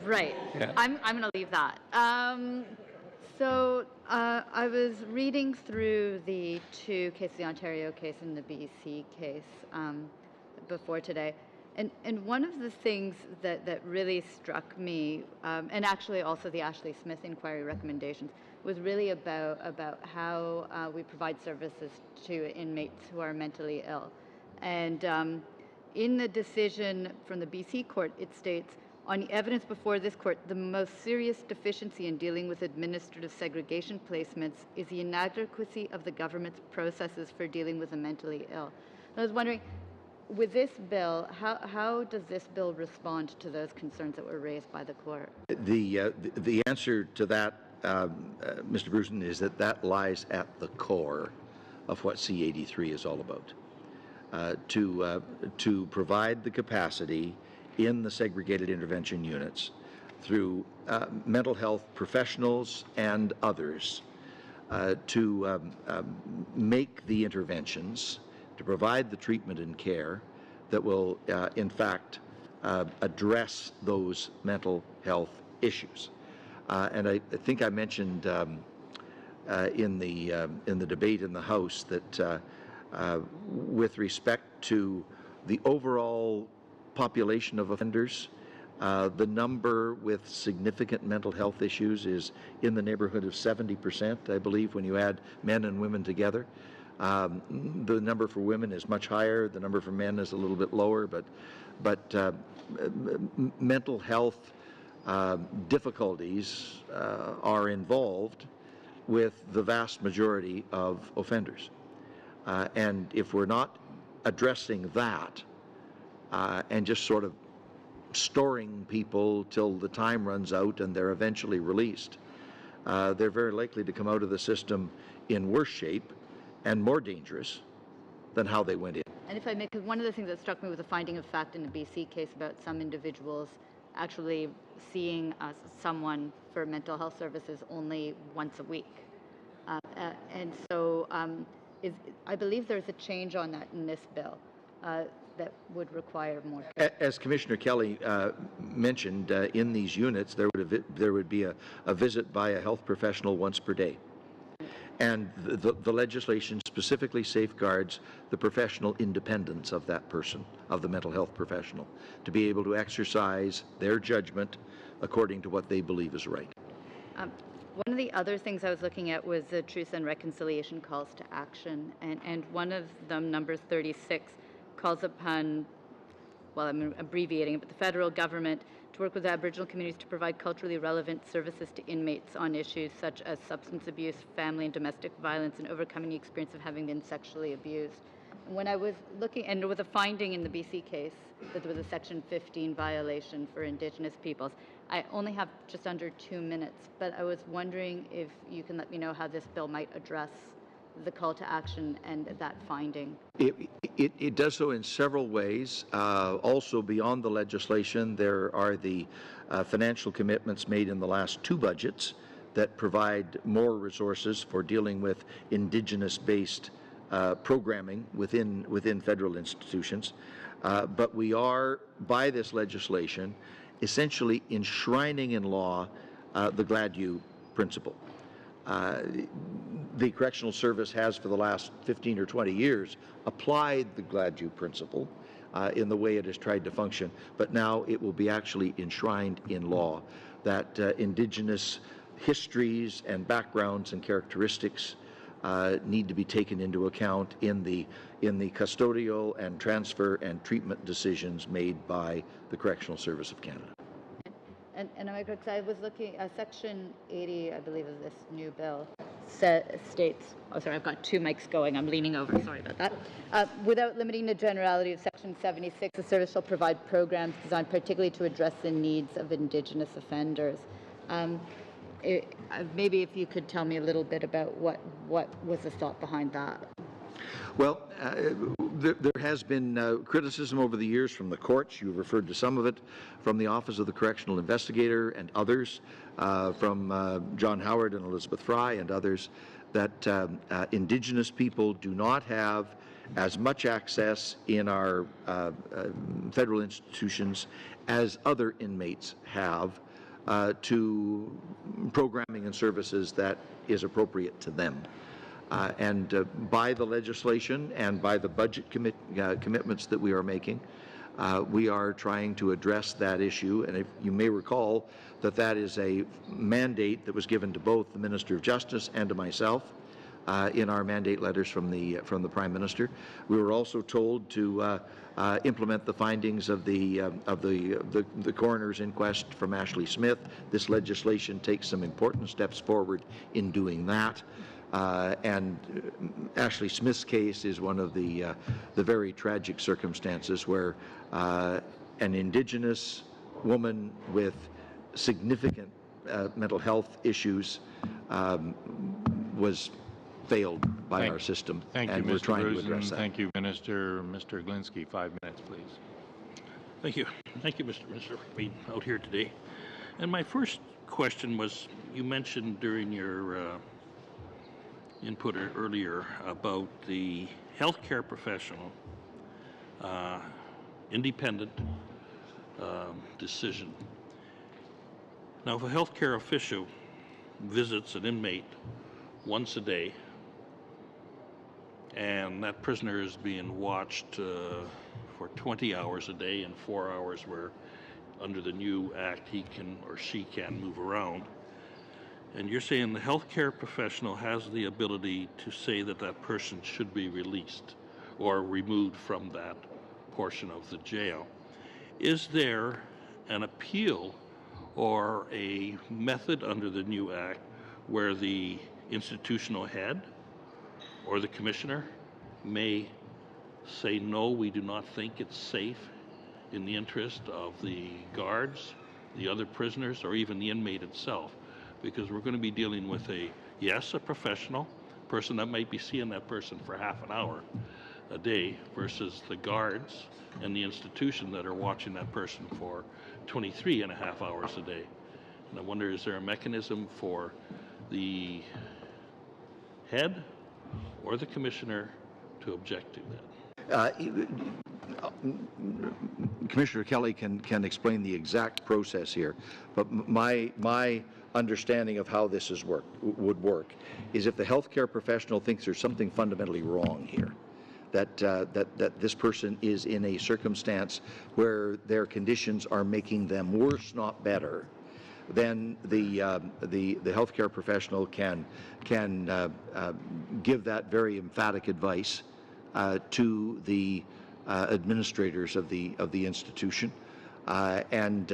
Right. Yeah. I'm going to leave that. So I was reading through the two cases, the Ontario case and the BC case, before today. And one of the things that really struck me, and actually also the Ashley Smith inquiry recommendations, was really about how we provide services to inmates who are mentally ill. And in the decision from the BC court, it states, on the evidence before this court, the most serious deficiency in dealing with administrative segregation placements is the inadequacy of the government's processes for dealing with the mentally ill. And I was wondering, with this bill, how does this bill respond to those concerns that were raised by the court? The answer to that, Mr. Bruson, is that lies at the core of what C-83 is all about. To provide the capacity in the segregated intervention units through mental health professionals and others to make the interventions, to provide the treatment and care that will, in fact, address those mental health issues. And I think I mentioned in the debate in the House that with respect to the overall population of offenders, the number with significant mental health issues is in the neighborhood of 70%, I believe, when you add men and women together. The number for women is much higher. The number for men is a little bit lower, but mental health difficulties are involved with the vast majority of offenders. And if we're not addressing that and just sort of storing people till the time runs out and they're eventually released, they're very likely to come out of the system in worse shape and more dangerous than how they went in. And if I may, because one of the things that struck me was a finding of fact in the BC case about some individuals actually seeing someone for mental health services only once a week. And so I believe there's a change on that in this bill that would require more. As Commissioner Kelly mentioned, in these units, there would be a visit by a health professional once per day. And the legislation specifically safeguards the professional independence of that person, of the mental health professional, to be able to exercise their judgment according to what they believe is right. One of the other things I was looking at was the Truth and Reconciliation calls to action, and one of them, number 36, calls upon, well, I'm abbreviating it, but the federal government to work with Aboriginal communities to provide culturally relevant services to inmates on issues such as substance abuse, family and domestic violence, and overcoming the experience of having been sexually abused. And when I was looking, and there was a finding in the BC case that there was a Section 15 violation for Indigenous peoples. I only have just under 2 minutes, but I was wondering if you can let me know how this bill might address the call to action and that finding? It does so in several ways. Also, beyond the legislation, there are the financial commitments made in the last two budgets that provide more resources for dealing with Indigenous-based programming within federal institutions. But we are, by this legislation, essentially enshrining in law the GLADU principle. The Correctional Service has, for the last 15 or 20 years, applied the GLADU principle in the way it has tried to function, but now it will be actually enshrined in law that Indigenous histories and backgrounds and characteristics need to be taken into account in the custodial and transfer and treatment decisions made by the Correctional Service of Canada. And I was looking at Section 80, I believe, of this new bill states, oh sorry, I've got two mics going, I'm leaning over, sorry about that. Without limiting the generality of Section 76, the service shall provide programs designed particularly to address the needs of Indigenous offenders. Maybe if you could tell me a little bit about what was the thought behind that. Well, there has been criticism over the years from the courts. You referred to some of it, from the Office of the Correctional Investigator and others, from John Howard and Elizabeth Fry and others, that Indigenous people do not have as much access in our federal institutions as other inmates have to programming and services that is appropriate to them. And by the legislation and by the budget commitments that we are making, we are trying to address that issue. And if you may recall that is a mandate that was given to both the Minister of Justice and to myself in our mandate letters from the Prime Minister. We were also told to implement the findings of the coroner's inquest from Ashley Smith. This legislation takes some important steps forward in doing that. And Ashley Smith's case is one of the very tragic circumstances where an Indigenous woman with significant mental health issues was failed by our system. Thank you, and Mr. we're trying Brusen. to address that. Thank you, Minister. Mr. Glinsky, 5 minutes, please. Thank you. Thank you, Mr. Minister, for being out here today. And my first question was, you mentioned during your input earlier about the healthcare professional independent decision. Now, if a healthcare official visits an inmate once a day and that prisoner is being watched for 20 hours a day and 4 hours where under the new act he can or she can move around, and you're saying the healthcare professional has the ability to say that that person should be released or removed from that portion of the jail. Is there an appeal or a method under the new act where the institutional head or the commissioner may say, no, we do not think it's safe in the interest of the guards, the other prisoners, or even the inmate itself? Because we're going to be dealing with a professional person that might be seeing that person for half an hour a day versus the guards and the institution that are watching that person for 23 and a half hours a day. And I wonder, is there a mechanism for the head or the commissioner to object to that? Commissioner Kelly can explain the exact process here, but my understanding of how this would work is if the healthcare professional thinks there's something fundamentally wrong here, that this person is in a circumstance where their conditions are making them worse, not better, then the healthcare professional can give that very emphatic advice to the administrators of the institution, and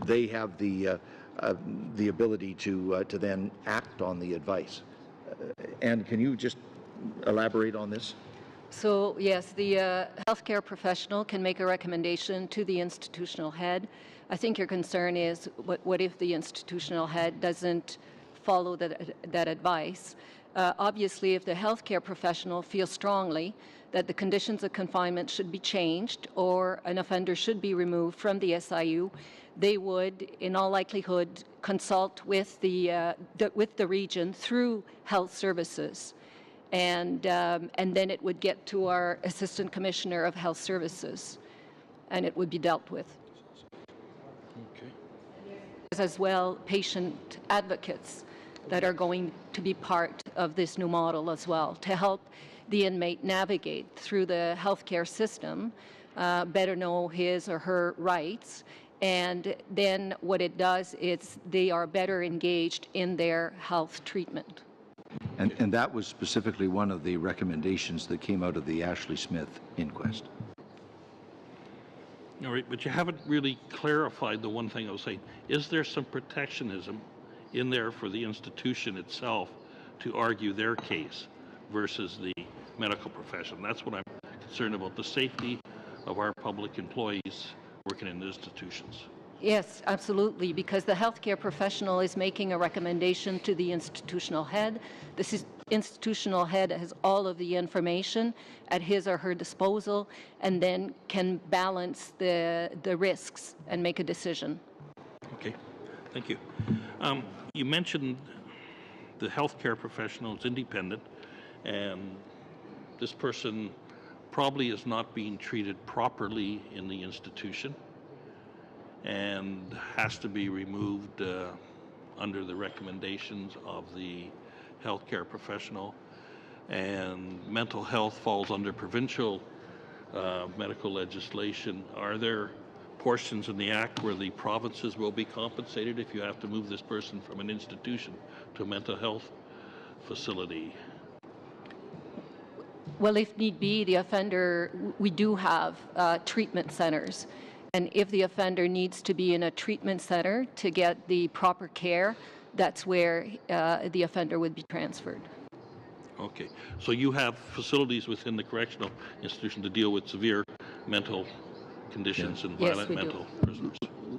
they have the ability to then act on the advice. And can you just elaborate on this? So yes, the healthcare professional can make a recommendation to the institutional head. I think your concern is what if the institutional head doesn't follow that advice? Obviously, if the healthcare professional feels strongly that the conditions of confinement should be changed or an offender should be removed from the SIU, they would, in all likelihood, consult with the region through health services, and then it would get to our Assistant Commissioner of Health Services, and it would be dealt with. Okay. As well, patient advocates that are going to be part of this new model as well to help the inmate navigate through the healthcare system, better know his or her rights, and then what it does is they are better engaged in their health treatment. And that was specifically one of the recommendations that came out of the Ashley Smith inquest. All right, but you haven't really clarified the one thing I was saying. Is there some protectionism in there for the institution itself to argue their case versus the medical profession? That's what I'm concerned about, the safety of our public employees working in institutions. Yes, absolutely, because the healthcare professional is making a recommendation to the institutional head. The institutional head has all of the information at his or her disposal and then can balance the risks and make a decision. Okay, thank you. You mentioned the healthcare professional is independent, and this person probably is not being treated properly in the institution and has to be removed under the recommendations of the healthcare professional, and mental health falls under provincial medical legislation. Are there portions in the Act where the provinces will be compensated if you have to move this person from an institution to a mental health facility? Well, if need be, the offender, we do have treatment centers. And if the offender needs to be in a treatment center to get the proper care, that's where the offender would be transferred. Okay, so you have facilities within the correctional institution to deal with severe mental conditions and violent mental prisoners?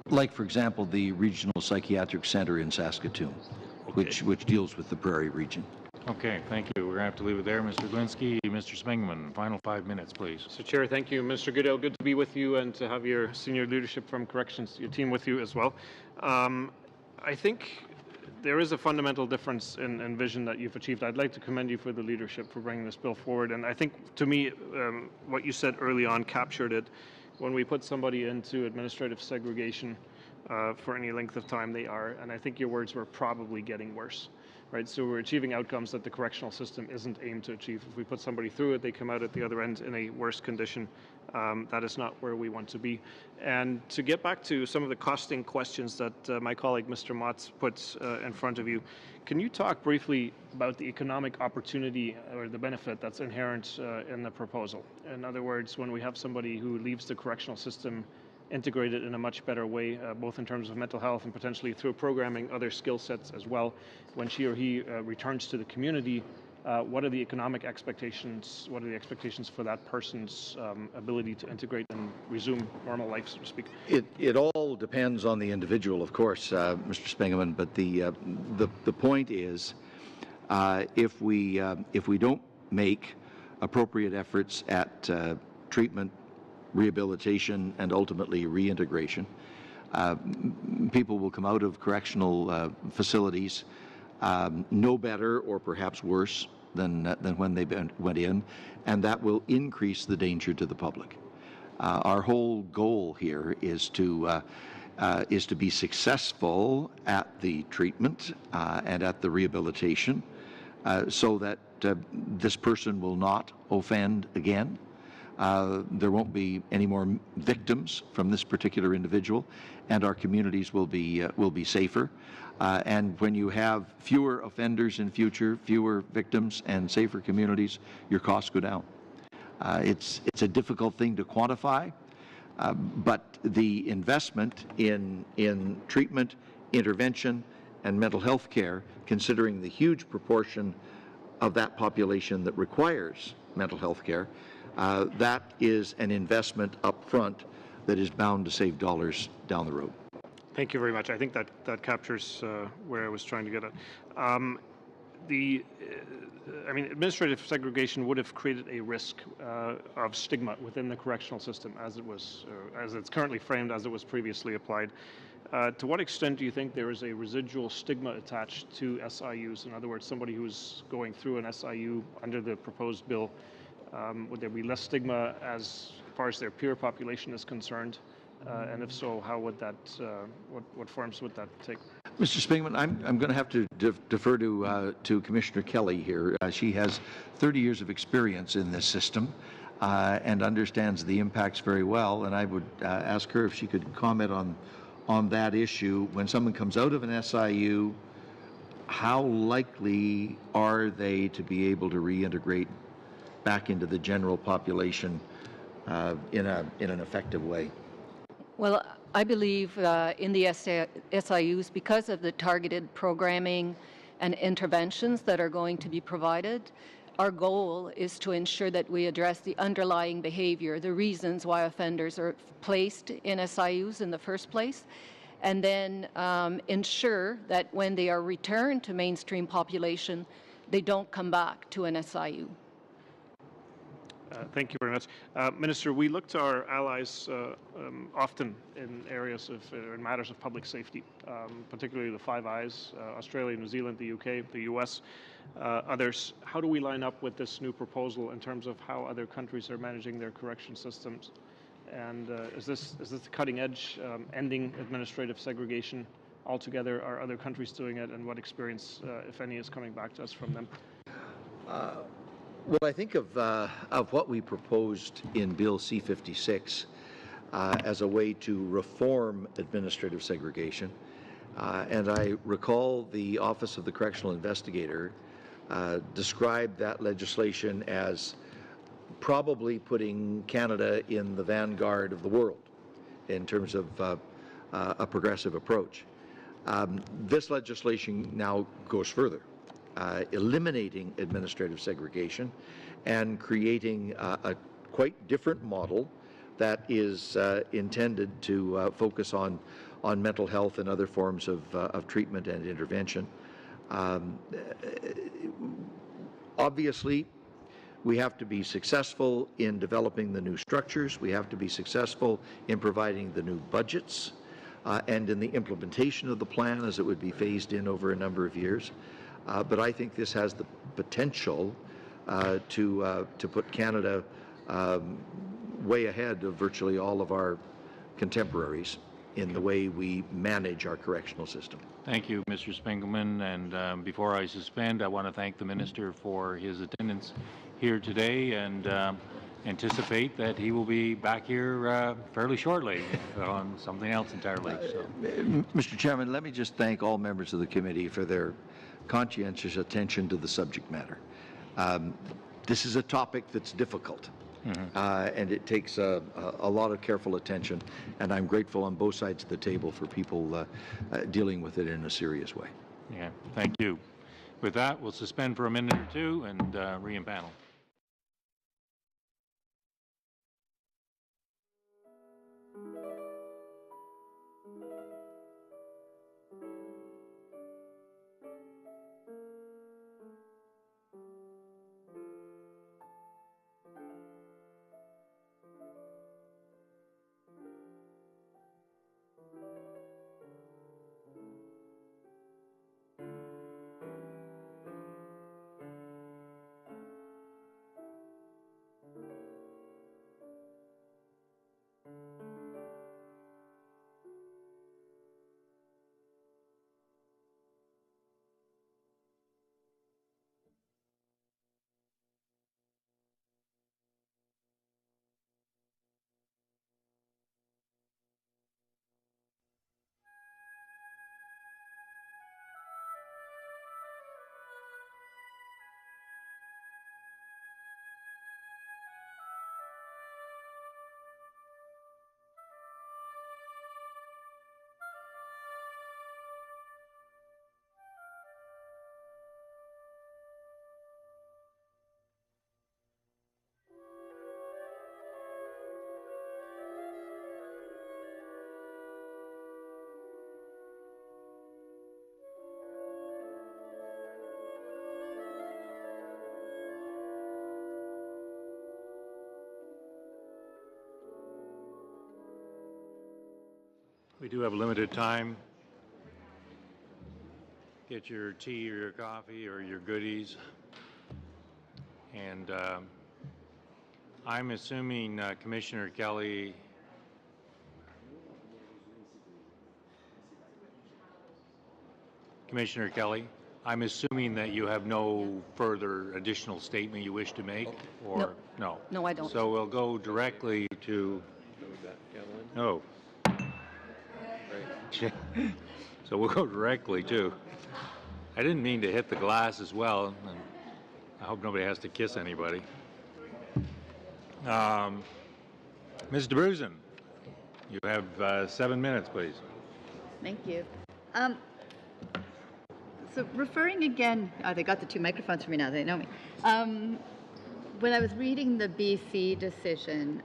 Like, for example, the Regional Psychiatric Center in Saskatoon, which deals with the Prairie region. Okay, thank you. We're going to have to leave it there. Mr. Glinsky, Mr. Spengman, final 5 minutes, please. Mr. Chair, thank you. Mr. Goodale, good to be with you and to have your senior leadership from corrections, your team with you as well. I think there is a fundamental difference in vision that you've achieved. I'd like to commend you for the leadership for bringing this bill forward. And I think, to me, what you said early on captured it. When we put somebody into administrative segregation for any length of time, they are, and I think your words were probably getting worse. Right, so we're achieving outcomes that the correctional system isn't aimed to achieve. If we put somebody through it, they come out at the other end in a worse condition. That is not where we want to be. And to get back to some of the costing questions that my colleague Mr. Motz puts in front of you, can you talk briefly about the economic opportunity or the benefit that's inherent in the proposal? In other words, when we have somebody who leaves the correctional system integrated in a much better way, both in terms of mental health and potentially through programming other skill sets as well. When she or he returns to the community, what are the economic expectations? What are the expectations for that person's ability to integrate and resume normal life, so to speak? It all depends on the individual, of course, Mr. Spengman. But the point is, if we don't make appropriate efforts at treatment, rehabilitation, and ultimately reintegration, people will come out of correctional facilities no better or perhaps worse than when they went in, and that will increase the danger to the public. Our whole goal here is to be successful at the treatment and at the rehabilitation, so that this person will not offend again. There won't be any more victims from this particular individual, and our communities will be safer. And when you have fewer offenders in future, fewer victims, and safer communities, your costs go down. It's a difficult thing to quantify, but the investment in treatment, intervention, and mental health care, considering the huge proportion of that population that requires mental health care, that is an investment up front that is bound to save dollars down the road. Thank you very much. I think that captures where I was trying to get at. I mean, administrative segregation would have created a risk of stigma within the correctional system as it was, as it's currently framed, as it was previously applied. To what extent do you think there is a residual stigma attached to SIUs? In other words, somebody who's going through an SIU under the proposed bill, would there be less stigma as far as their peer population is concerned? And if so, how would that, what forms would that take? Mr. Spingman, I'm going to have to defer to Commissioner Kelly here. She has 30 years of experience in this system and understands the impacts very well. And I would ask her if she could comment on that issue. When someone comes out of an SIU, how likely are they to be able to reintegrate back into the general population in an effective way? Well, I believe in the SIUs, because of the targeted programming and interventions that are going to be provided, our goal is to ensure that we address the underlying behavior, the reasons why offenders are placed in SIUs in the first place, and then ensure that when they are returned to mainstream population, they don't come back to an SIU. Thank you very much. Minister, we look to our allies often in areas of, in matters of public safety, particularly the Five Eyes, Australia, New Zealand, the UK, the US, others. How do we line up with this new proposal in terms of how other countries are managing their correction systems? And is this the cutting edge, ending administrative segregation altogether? Are other countries doing it? And what experience, if any, is coming back to us from them? Well, I think of what we proposed in Bill C-56 as a way to reform administrative segregation. And I recall the Office of the Correctional Investigator described that legislation as probably putting Canada in the vanguard of the world in terms of a progressive approach. This legislation now goes further. Eliminating administrative segregation and creating a quite different model that is intended to focus on mental health and other forms of treatment and intervention. Obviously, we have to be successful in developing the new structures. We have to be successful in providing the new budgets and in the implementation of the plan as it would be phased in over a number of years. But I think this has the potential to put Canada way ahead of virtually all of our contemporaries in the way we manage our correctional system. Thank you, Mr. Spiegelman. And before I suspend, I want to thank the Minister for his attendance here today and anticipate that he will be back here fairly shortly on something else entirely. So. Mr. Chairman, let me just thank all members of the committee for their conscientious attention to the subject matter. This is a topic that's difficult, and it takes a lot of careful attention, and I'm grateful on both sides of the table for people dealing with it in a serious way. Yeah, thank you. With that, we'll suspend for a minute or two and re-empanel. We do have limited time. Get your tea or your coffee or your goodies. And I'm assuming Commissioner Kelly I'm assuming that you have no further additional statement you wish to make, or no? No, I don't. So we'll go directly to. No. So we'll go directly to. I didn't mean to hit the glass as well, and I hope nobody has to kiss anybody. Ms. DeBruzen, you have 7 minutes, please. Thank you. So referring again, they got the two microphones for me now, they know me. When I was reading the BC decision,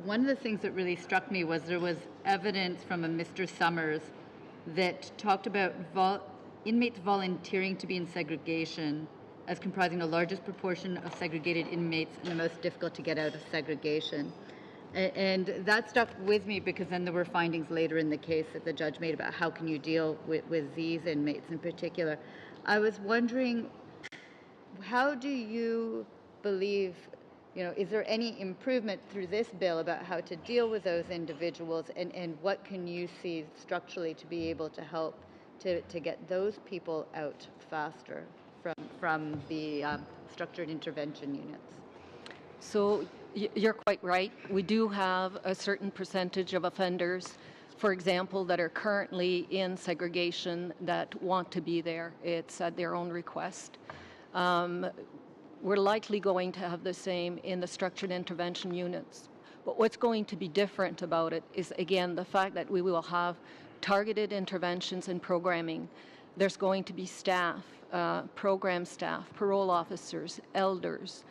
one of the things that really struck me was there was evidence from a Mr. Summers that talked about inmates volunteering to be in segregation as comprising the largest proportion of segregated inmates and the most difficult to get out of segregation. And that stuck with me because then there were findings later in the case that the judge made about how can you deal with these inmates in particular. I was wondering, how do you believe, is there any improvement through this bill about how to deal with those individuals, and what can you see structurally to be able to help to get those people out faster from the structured intervention units? So you're quite right. We do have a certain percentage of offenders, for example, that are currently in segregation that want to be there. It's at their own request. We're likely going to have the same in the structured intervention units. But what's going to be different about it is, again, the fact that we will have targeted interventions and programming. There's going to be staff, program staff, parole officers, elders,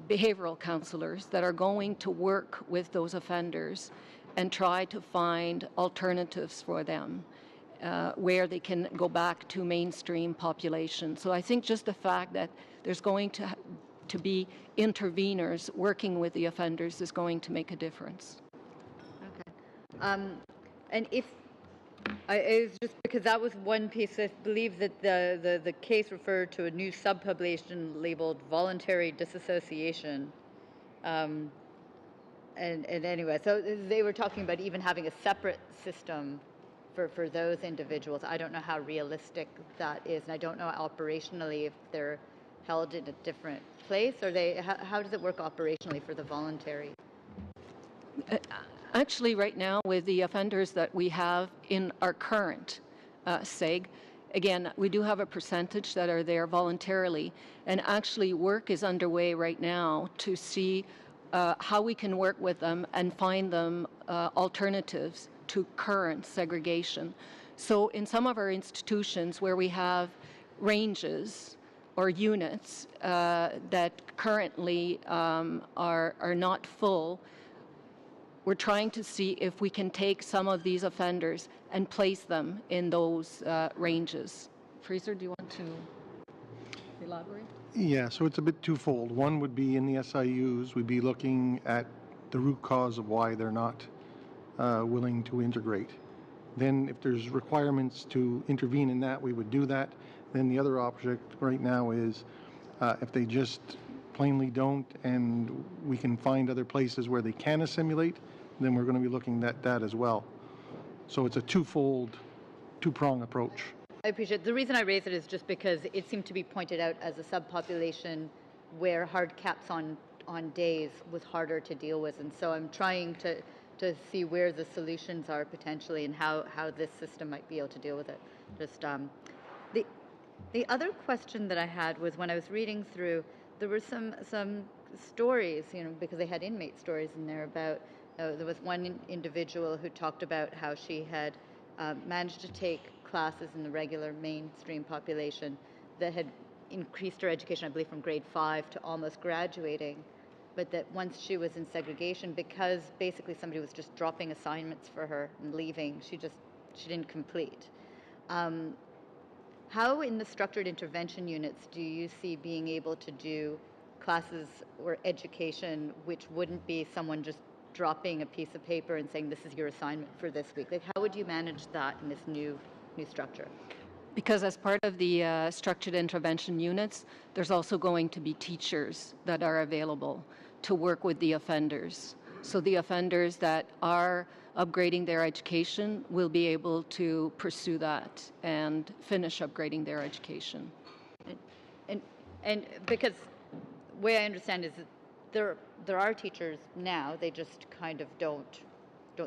behavioral counselors that are going to work with those offenders and try to find alternatives for them where they can go back to mainstream population. So I think just the fact that there's going to be interveners working with the offenders is going to make a difference. Okay. And if it was just because that was one piece. I believe that the case referred to a new subpopulation labeled voluntary disassociation. And anyway, so they were talking about even having a separate system for those individuals. I don't know how realistic that is, and I don't know operationally if they're held in a different place, or how does it work operationally for the voluntary? Actually, right now, with the offenders that we have in our current SEG, again, we do have a percentage that are there voluntarily, and actually work is underway right now to see how we can work with them and find them alternatives to current segregation. So in some of our institutions where we have ranges or units that currently are not full, we're trying to see if we can take some of these offenders and place them in those ranges. Fraser, do you want to elaborate? Yeah, so it's a bit twofold. One would be in the SIUs, we'd be looking at the root cause of why they're not willing to integrate. Then if there's requirements to intervene in that, we would do that. Then the other object right now is if they just plainly don't and we can find other places where they can assimilate, then we're going to be looking at that as well. So it's a two-prong approach. I appreciate it. The reason I raise it is just because it seemed to be pointed out as a subpopulation where hard caps on days was harder to deal with. And so I'm trying to see where the solutions are potentially and how this system might be able to deal with it. Just the other question that I had was when I was reading through, there were some stories, because they had inmate stories in there about, there was one individual who talked about how she had managed to take classes in the regular mainstream population that had increased her education, I believe, from grade 5 to almost graduating, but that once she was in segregation, because basically somebody was just dropping assignments for her and leaving, she didn't complete. How in the structured intervention units do you see being able to do classes or education which wouldn't be someone just dropping a piece of paper and saying this is your assignment for this week? Like, how would you manage that in this new structure? Because as part of the structured intervention units, there's also going to be teachers that are available to work with the offenders. So the offenders that are upgrading their education will be able to pursue that and finish upgrading their education. And because the way I understand is that there are teachers now, they just kind of don't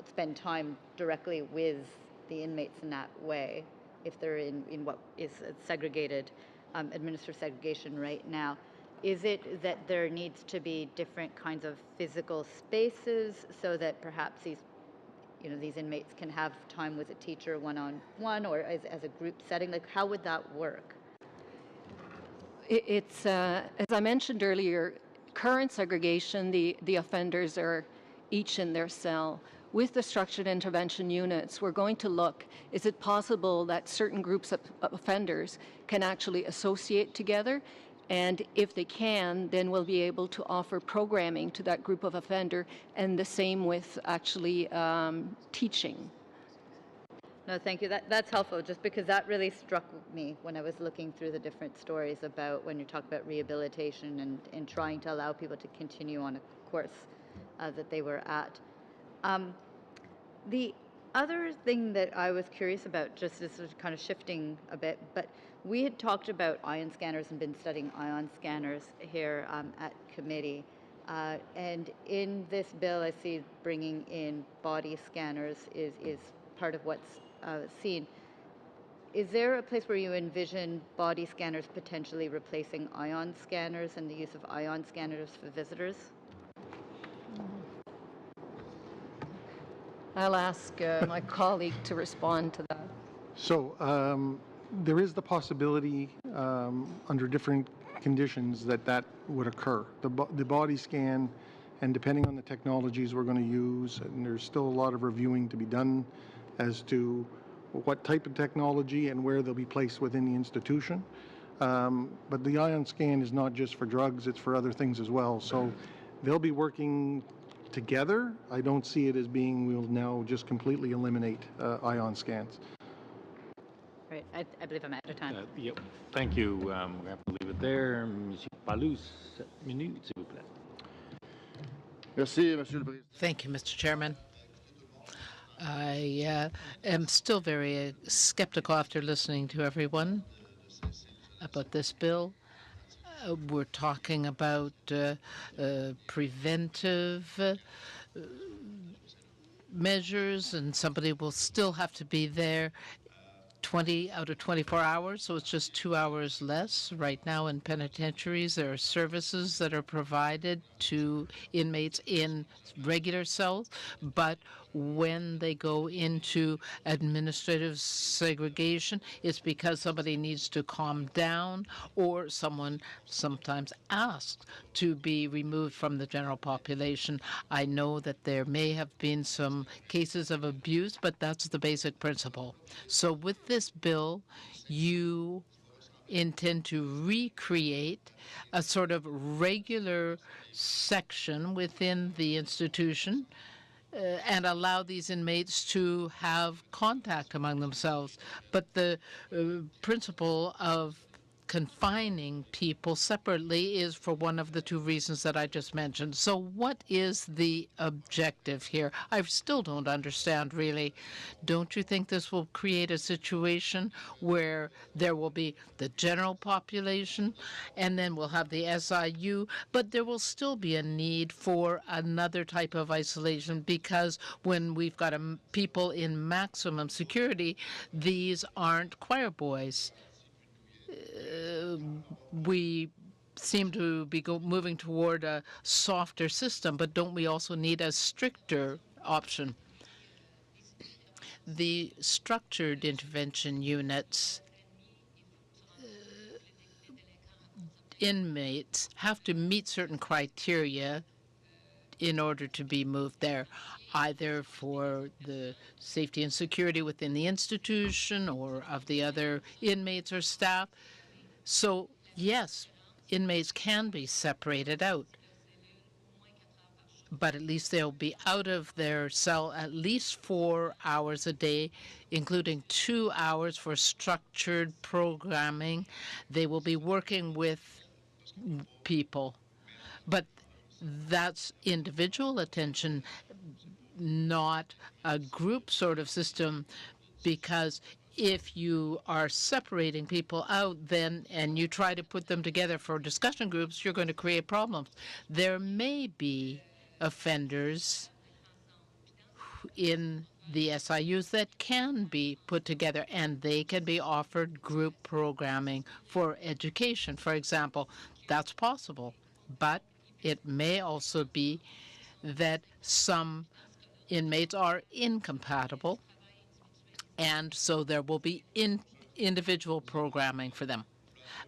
spend time directly with the inmates in that way if they're in what is segregated, administered segregation right now. Is it that there needs to be different kinds of physical spaces so that perhaps these inmates can have time with a teacher one-on-one or as a group setting? Like, how would that work? It's, as I mentioned earlier, current segregation, the offenders are each in their cell. With the structured intervention units, we're going to look, is it possible that certain groups of offenders can actually associate together? And if they can, then we'll be able to offer programming to that group of offender, and the same with actually teaching. No, thank you. That's helpful, just because that really struck me when I was looking through the different stories about when you talk about rehabilitation and trying to allow people to continue on a course that they were at. The other thing that I was curious about, just this was kind of shifting a bit, but we had talked about ion scanners and been studying ion scanners here at committee. And in this bill, I see bringing in body scanners is part of what's seen. Is there a place where you envision body scanners potentially replacing ion scanners and the use of ion scanners for visitors? I'll ask my colleague to respond to that. So there is the possibility under different conditions that would occur. The body scan, and depending on the technologies we're going to use, and there's still a lot of reviewing to be done as to what type of technology and where they'll be placed within the institution. But the ion scan is not just for drugs, it's for other things as well. So they'll be working together. I don't see it as being we'll now just completely eliminate ion scans. Right, I believe I'm out of time. Yep. Thank you. We're going to have to leave it there. Monsieur Palus, 7 minutes, s'il vous plaît. Merci, Monsieur le Président. Thank you, Mr. Chairman. I am still very skeptical after listening to everyone about this bill. We're talking about preventive measures, and somebody will still have to be there 20 out of 24 hours, so it's just 2 hours less. Right now in penitentiaries, there are services that are provided to inmates in regular cells, but when they go into administrative segregation, it's because somebody needs to calm down or someone sometimes asks to be removed from the general population. I know that there may have been some cases of abuse, but that's the basic principle. So with this bill, you intend to recreate a sort of regular section within the institution and allow these inmates to have contact among themselves. But the principle of confining people separately is for one of the two reasons that I just mentioned. So what is the objective here? I still don't understand, really. Don't you think this will create a situation where there will be the general population and then we'll have the SIU, but there will still be a need for another type of isolation, because when we've got people in maximum security, these aren't choir boys. We seem to be moving toward a softer system, but don't we also need a stricter option? The structured intervention units, inmates have to meet certain criteria in order to be moved there, either for the safety and security within the institution or of the other inmates or staff. So, yes, inmates can be separated out. but at least they'll be out of their cell at least 4 hours a day, including 2 hours for structured programming. They will be working with people, but that's individual attention, not a group sort of system, because if you are separating people out then and you try to put them together for discussion groups, you're going to create problems. There may be offenders in the SIUs that can be put together, and they can be offered group programming for education, for example. That's possible. But it may also be that some inmates are incompatible, and so there will be individual programming for them.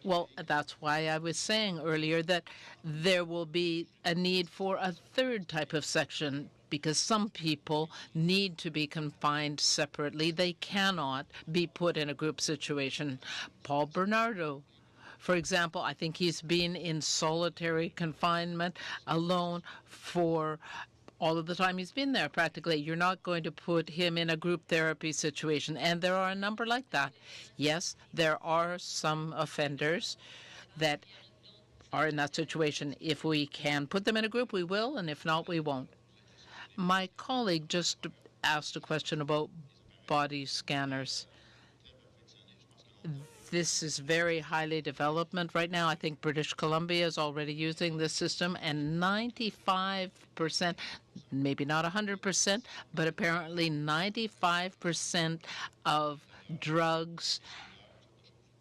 Well, that's why I was saying earlier that there will be a need for a third type of section, because some people need to be confined separately. They cannot be put in a group situation. Paul Bernardo, for example, I think he's been in solitary confinement alone for all of the time he's been there, practically. You're not going to put him in a group therapy situation. And there are a number like that. Yes, there are some offenders that are in that situation. If we can put them in a group, we will, and if not, we won't. My colleague just asked a question about body scanners. This is very highly developed right now. I think British Columbia is already using this system, and 95%, maybe not 100%, but apparently 95% of drugs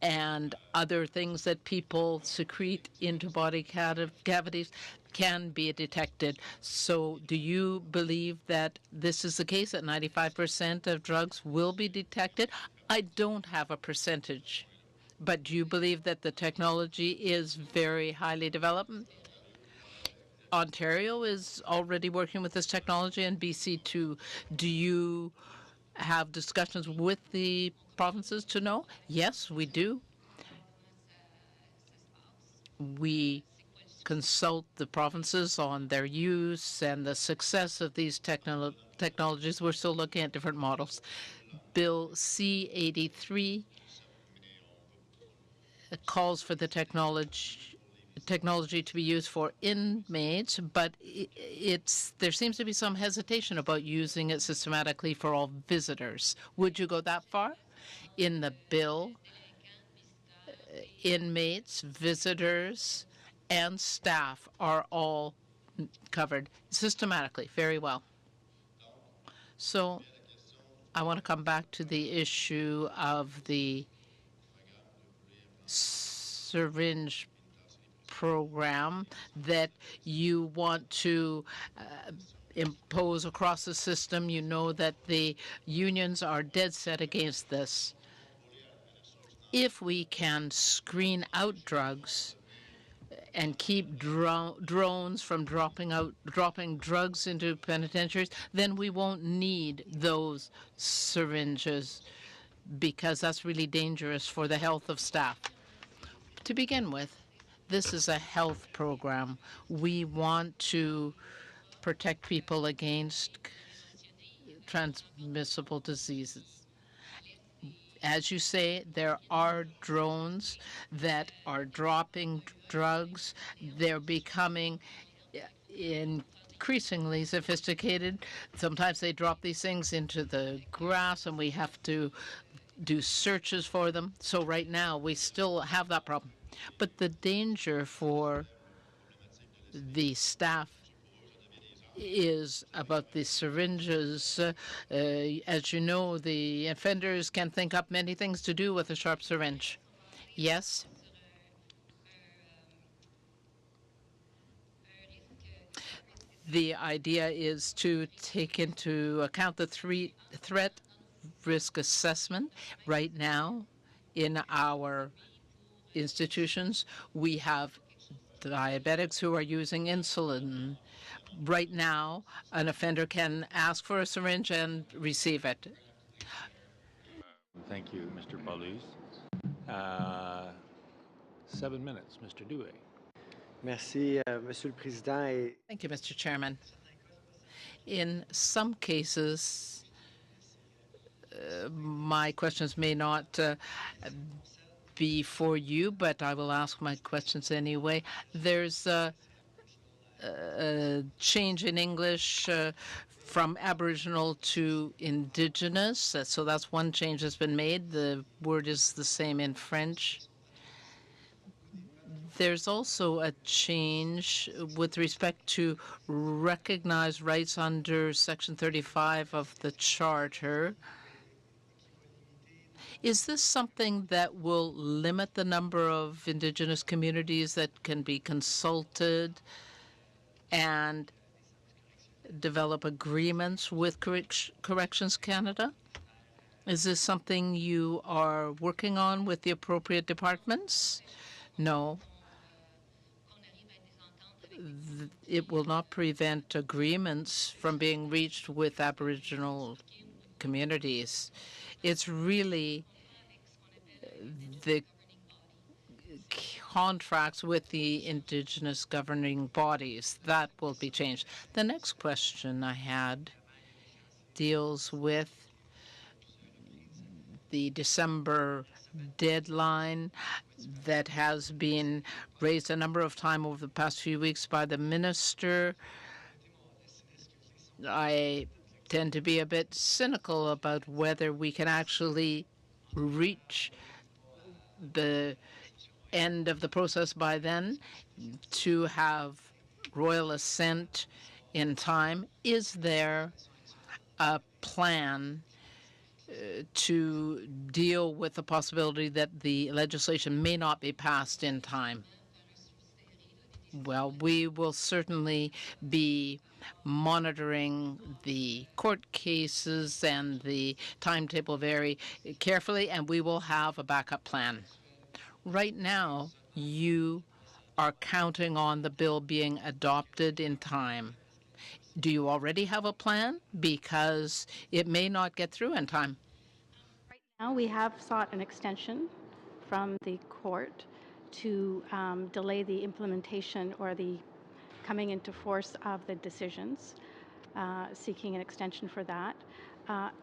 and other things that people secrete into body cavities can be detected. So do you believe that this is the case, that 95% of drugs will be detected? I don't have a percentage. But do you believe that the technology is very highly developed? Ontario is already working with this technology, and BC too. Do you have discussions with the provinces to know? Yes, we do. We consult the provinces on their use and the success of these technologies. We're still looking at different models. Bill C-83 calls for the technology to be used for inmates, but there seems to be some hesitation about using it systematically for all visitors. Would you go that far? In the bill, inmates, visitors, and staff are all covered systematically. Very well. So I want to come back to the issue of the syringe program that you want to impose across the system. You know that the unions are dead set against this. If we can screen out drugs and keep drones from dropping drugs into penitentiaries, then we won't need those syringes, because that's really dangerous for the health of staff. To begin with, this is a health program. We want to protect people against transmissible diseases. As you say, there are drones that are dropping drugs. They're becoming increasingly sophisticated. Sometimes they drop these things into the grass, and we have to do searches for them. So right now, we still have that problem. But the danger for the staff is about the syringes. As you know, the offenders can think up many things to do with a sharp syringe. Yes. The idea is to take into account the threat risk assessment. Right now, in our institutions, we have diabetics who are using insulin. Right now, an offender can ask for a syringe and receive it. Thank you, Mr. Baluz. 7 minutes, Mr. Dewey. Merci, Monsieur le Président. Thank you, Mr. Chairman. In some cases, my questions may not be for you, but I will ask my questions anyway. There's a change in English from Aboriginal to Indigenous, so that's one change that's been made. The word is the same in French. There's also a change with respect to recognized rights under Section 35 of the Charter. Is this something that will limit the number of Indigenous communities that can be consulted and develop agreements with Corrections Canada? Is this something you are working on with the appropriate departments? No. It will not prevent agreements from being reached with Aboriginal communities. It's really the contracts with the Indigenous governing bodies that will be changed. The next question I had deals with the December deadline that has been raised a number of times over the past few weeks by the minister. I tend to be a bit cynical about whether we can actually reach the end of the process by then to have royal assent in time. Is there a plan to deal with the possibility that the legislation may not be passed in time? Well, we will certainly be monitoring the court cases and the timetable very carefully, and we will have a backup plan. Right now, you are counting on the bill being adopted in time. Do you already have a plan? Because it may not get through in time. Right now, we have sought an extension from the court to delay the implementation or the coming into force of the decisions, seeking an extension for that.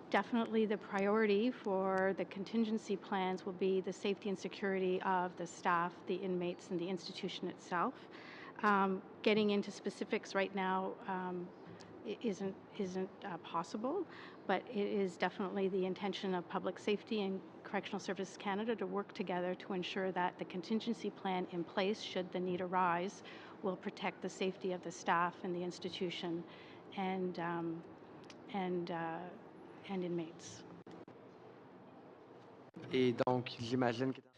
Definitely the priority for the contingency plans will be the safety and security of the staff, the inmates, and the institution itself. Getting into specifics right now isn't possible, but it is definitely the intention of Public Safety and Correctional Services Canada to work together to ensure that the contingency plan in place, should the need arise, will protect the safety of the staff and the institution and inmates.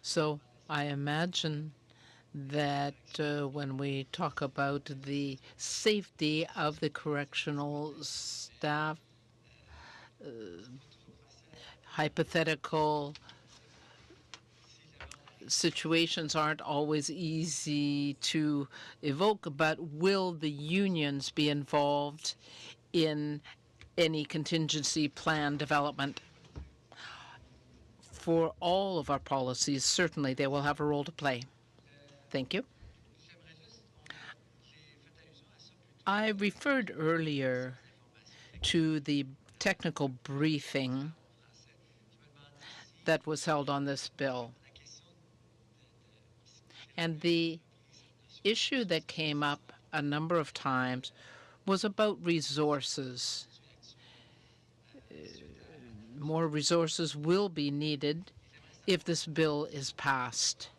So I imagine that when we talk about the safety of the correctional staff, hypothetical situations aren't always easy to evoke, but will the unions be involved in any contingency plan development? For all of our policies, certainly they will have a role to play. Thank you. I referred earlier to the technical briefing that was held on this bill. And the issue that came up a number of times was about resources. More resources will be needed if this bill is passed.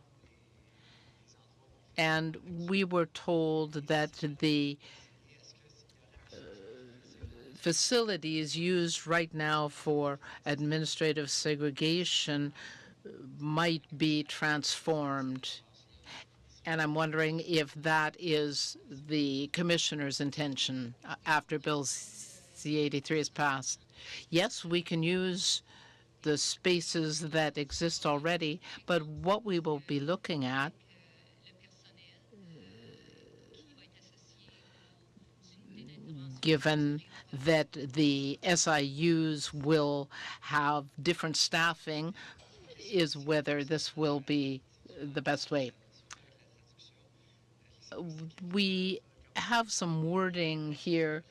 And we were told that the facilities used right now for administrative segregation might be transformed. And I'm wondering if that is the commissioner's intention after Bill C-83 is passed. Yes, we can use the spaces that exist already, but what we will be looking at given that the SIUs will have different staffing, is whether this will be the best way. We have some wording here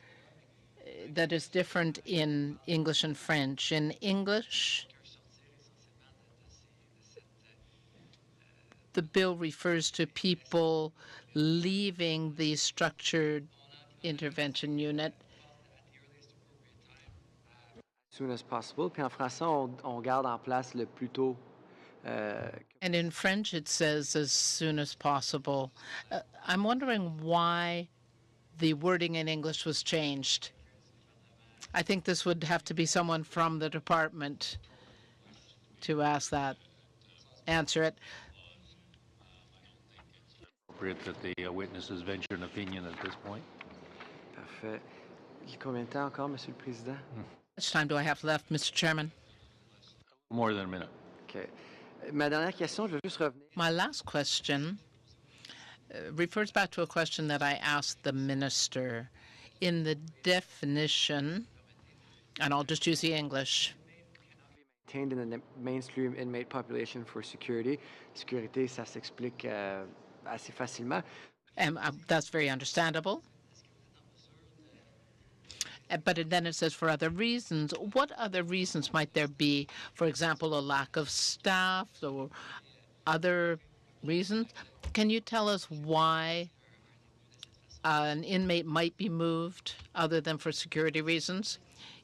that is different in English and French. In English, the bill refers to people leaving the structured intervention unit. As soon as possible. Puis en français, on garde en place le plus tôt. And in French, it says as soon as possible. I'm wondering why the wording in English was changed. I think this would have to be someone from the department to answer it. Appropriate that the witnesses venture an opinion at this point. Parfait. Combien de temps encore, Monsieur le Président? How much time do I have left, Mr. Chairman? More than a minute. Okay. Ma dernière question, je veux juste revenir. My last question refers back to a question that I asked the minister. In the definition, and I'll just use the English. Maintained in the mainstream inmate population for security. Sécurité, ça s'explique assez facilement. That's very understandable. But then it says for other reasons. What other reasons might there be? For example, a lack of staff or other reasons? Can you tell us why an inmate might be moved other than for security reasons?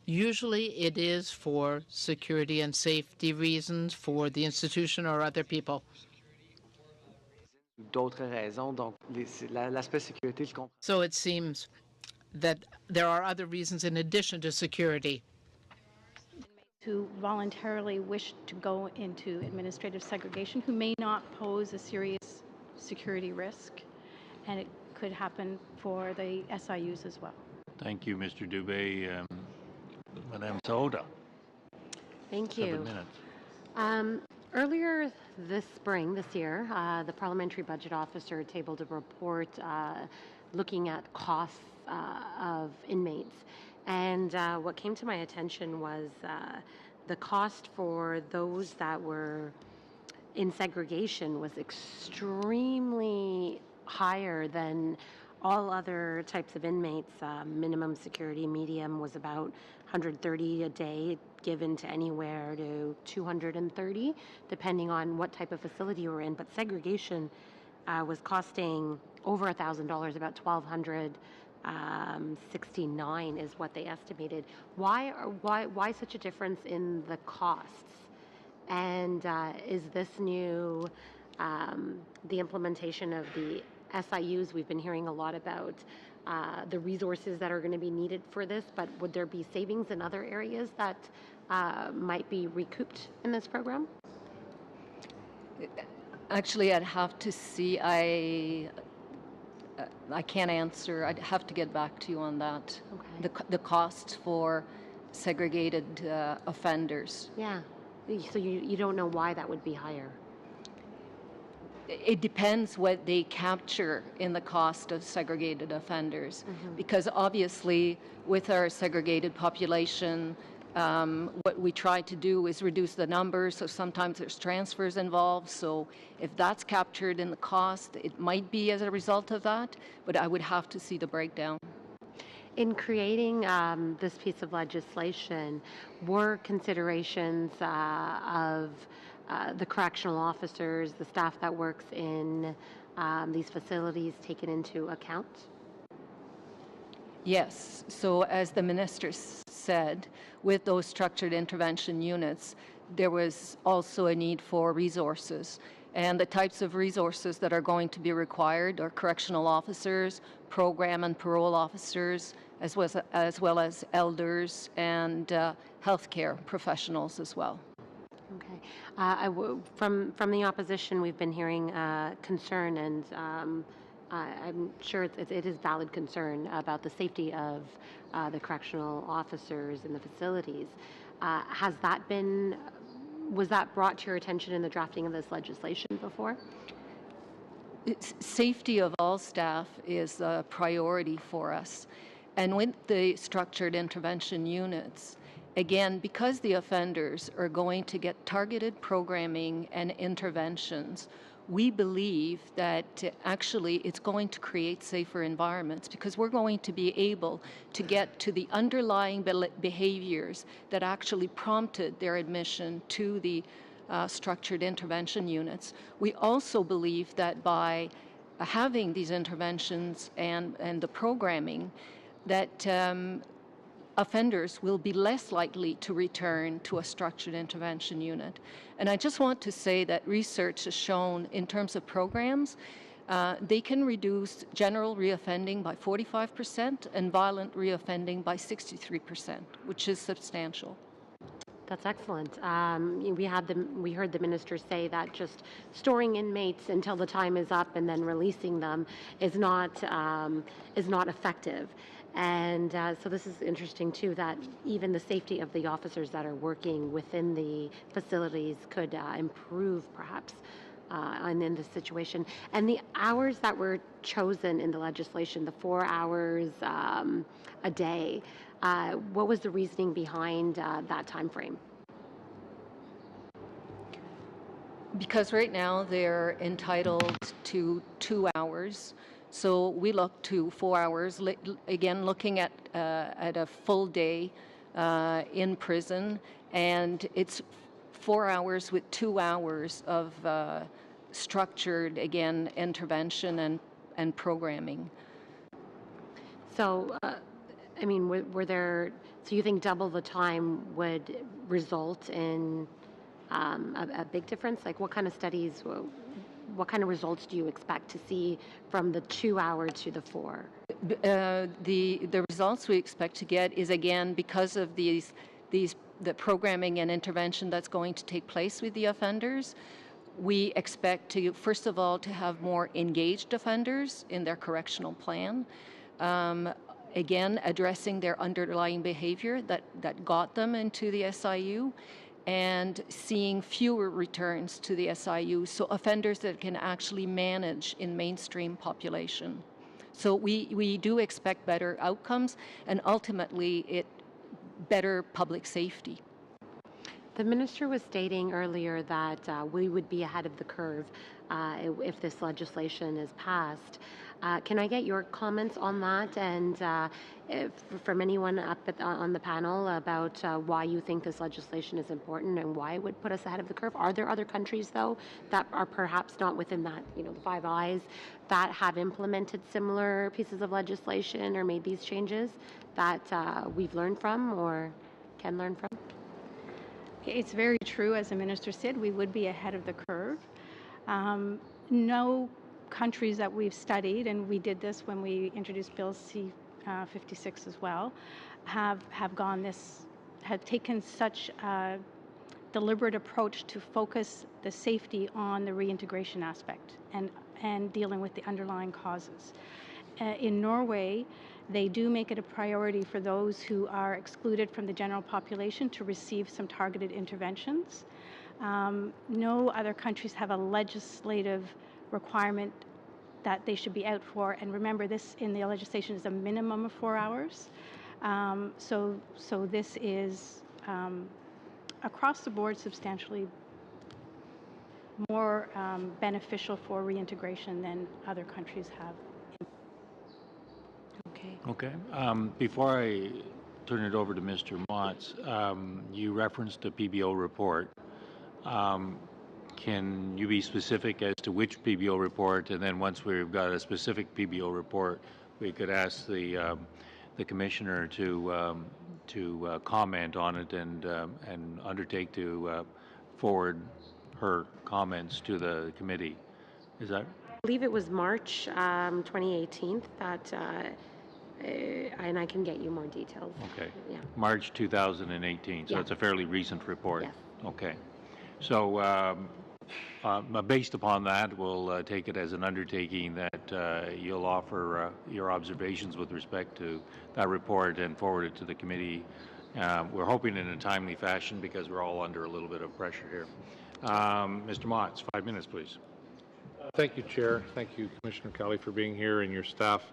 Usually it is for security and safety reasons for the institution or other people. D'autres raisons. Donc, l'aspect sécurité, je comprends. So it seems that there are other reasons in addition to security. Who voluntarily wish to go into administrative segregation who may not pose a serious security risk, and it could happen for the SIUs as well. Thank you, Mr. Dubé. Madame Soda. Thank you. 7 minutes. Earlier this year, the Parliamentary Budget Officer tabled a report looking at costs of inmates. And what came to my attention was the cost for those that were in segregation was extremely higher than all other types of inmates. Minimum security medium was about $130 a day, given to anywhere to $230, depending on what type of facility you were in. But segregation was costing over $1,000, about $1,269 is what they estimated. Why such a difference in the costs? And is this new the implementation of the SIUs? We've been hearing a lot about the resources that are going to be needed for this, but would there be savings in other areas that might be recouped in this program? Actually, I'd have to see. I can't answer. I'd have to get back to you on that. Okay. The cost for segregated offenders. Yeah. So you don't know why that would be higher? It depends what they capture in the cost of segregated offenders. Mm-hmm. Because obviously, with our segregated population, what we try to do is reduce the numbers, so sometimes there's transfers involved. So if that's captured in the cost, it might be as a result of that, but I would have to see the breakdown. In creating this piece of legislation, were considerations of the correctional officers, the staff that works in these facilities taken into account? Yes. So as the minister said, with those structured intervention units, there was also a need for resources. And the types of resources that are going to be required are correctional officers, program and parole officers, as well as elders and healthcare professionals as well. Okay. From the opposition, we've been hearing concern, and I'm sure it is valid concern about the safety of the correctional officers in the facilities. Was that brought to your attention in the drafting of this legislation before? Safety of all staff is a priority for us. And with the structured intervention units, again, because the offenders are going to get targeted programming and interventions, we believe that actually it's going to create safer environments because we're going to be able to get to the underlying behaviors that actually prompted their admission to the structured intervention units. We also believe that by having these interventions and the programming, that offenders will be less likely to return to a structured intervention unit. And I just want to say that research has shown in terms of programs, they can reduce general reoffending by 45% and violent reoffending by 63%, which is substantial. That's excellent. We heard the minister say that just storing inmates until the time is up and then releasing them is not effective. And so this is interesting too, that even the safety of the officers that are working within the facilities could improve perhaps in this situation. And the hours that were chosen in the legislation, the 4 hours a day, what was the reasoning behind that time frame? Because right now they're entitled to 2 hours. So we look to 4 hours, again, looking at a full day in prison, and it's 4 hours with 2 hours of structured, again, intervention and programming. So, I mean, so you think double the time would result in a big difference? Like what kind of studies, what kind of results do you expect to see from the 2 hour to the 4? The results we expect to get is, again, because of the programming and intervention that's going to take place with the offenders, we expect to, first of all, to have more engaged offenders in their correctional plan. Again, addressing their underlying behavior that got them into the SIU, and seeing fewer returns to the SIU, so offenders that can actually manage in mainstream population. So we do expect better outcomes, and ultimately better public safety. The minister was stating earlier that we would be ahead of the curve if this legislation is passed. Can I get your comments on that, and from anyone up on the panel about why you think this legislation is important and why it would put us ahead of the curve? Are there other countries, though, that are perhaps not within that, the Five Eyes, that have implemented similar pieces of legislation or made these changes that we've learned from or can learn from? It's very true, as the minister said, we would be ahead of the curve. No countries that we've studied, and we did this when we introduced Bill C-56 as well, have taken such a deliberate approach to focus the safety on the reintegration aspect and dealing with the underlying causes. In Norway, they do make it a priority for those who are excluded from the general population to receive some targeted interventions. No other countries have a legislative requirement that they should be out for. And remember, this in the legislation is a minimum of 4 hours. So this is across the board substantially more beneficial for reintegration than other countries have. Okay. Before I turn it over to Mr. Motts, you referenced a PBO report. Can you be specific as to which PBO report? And then once we've got a specific PBO report, we could ask the commissioner to comment on it and undertake to forward her comments to the committee. Is that? I believe it was March 2018 that. And I can get you more details. Okay. Yeah. March 2018. So Yeah. it's a fairly recent report. Yes. Okay. So based upon that, we'll take it as an undertaking that you'll offer your observations with respect to that report and forward it to the committee. We're hoping in a timely fashion because we're all under a little bit of pressure here. Mr. Motts, 5 minutes, please. Thank you, Chair. Thank you, Commissioner Kelly, for being here and your staff.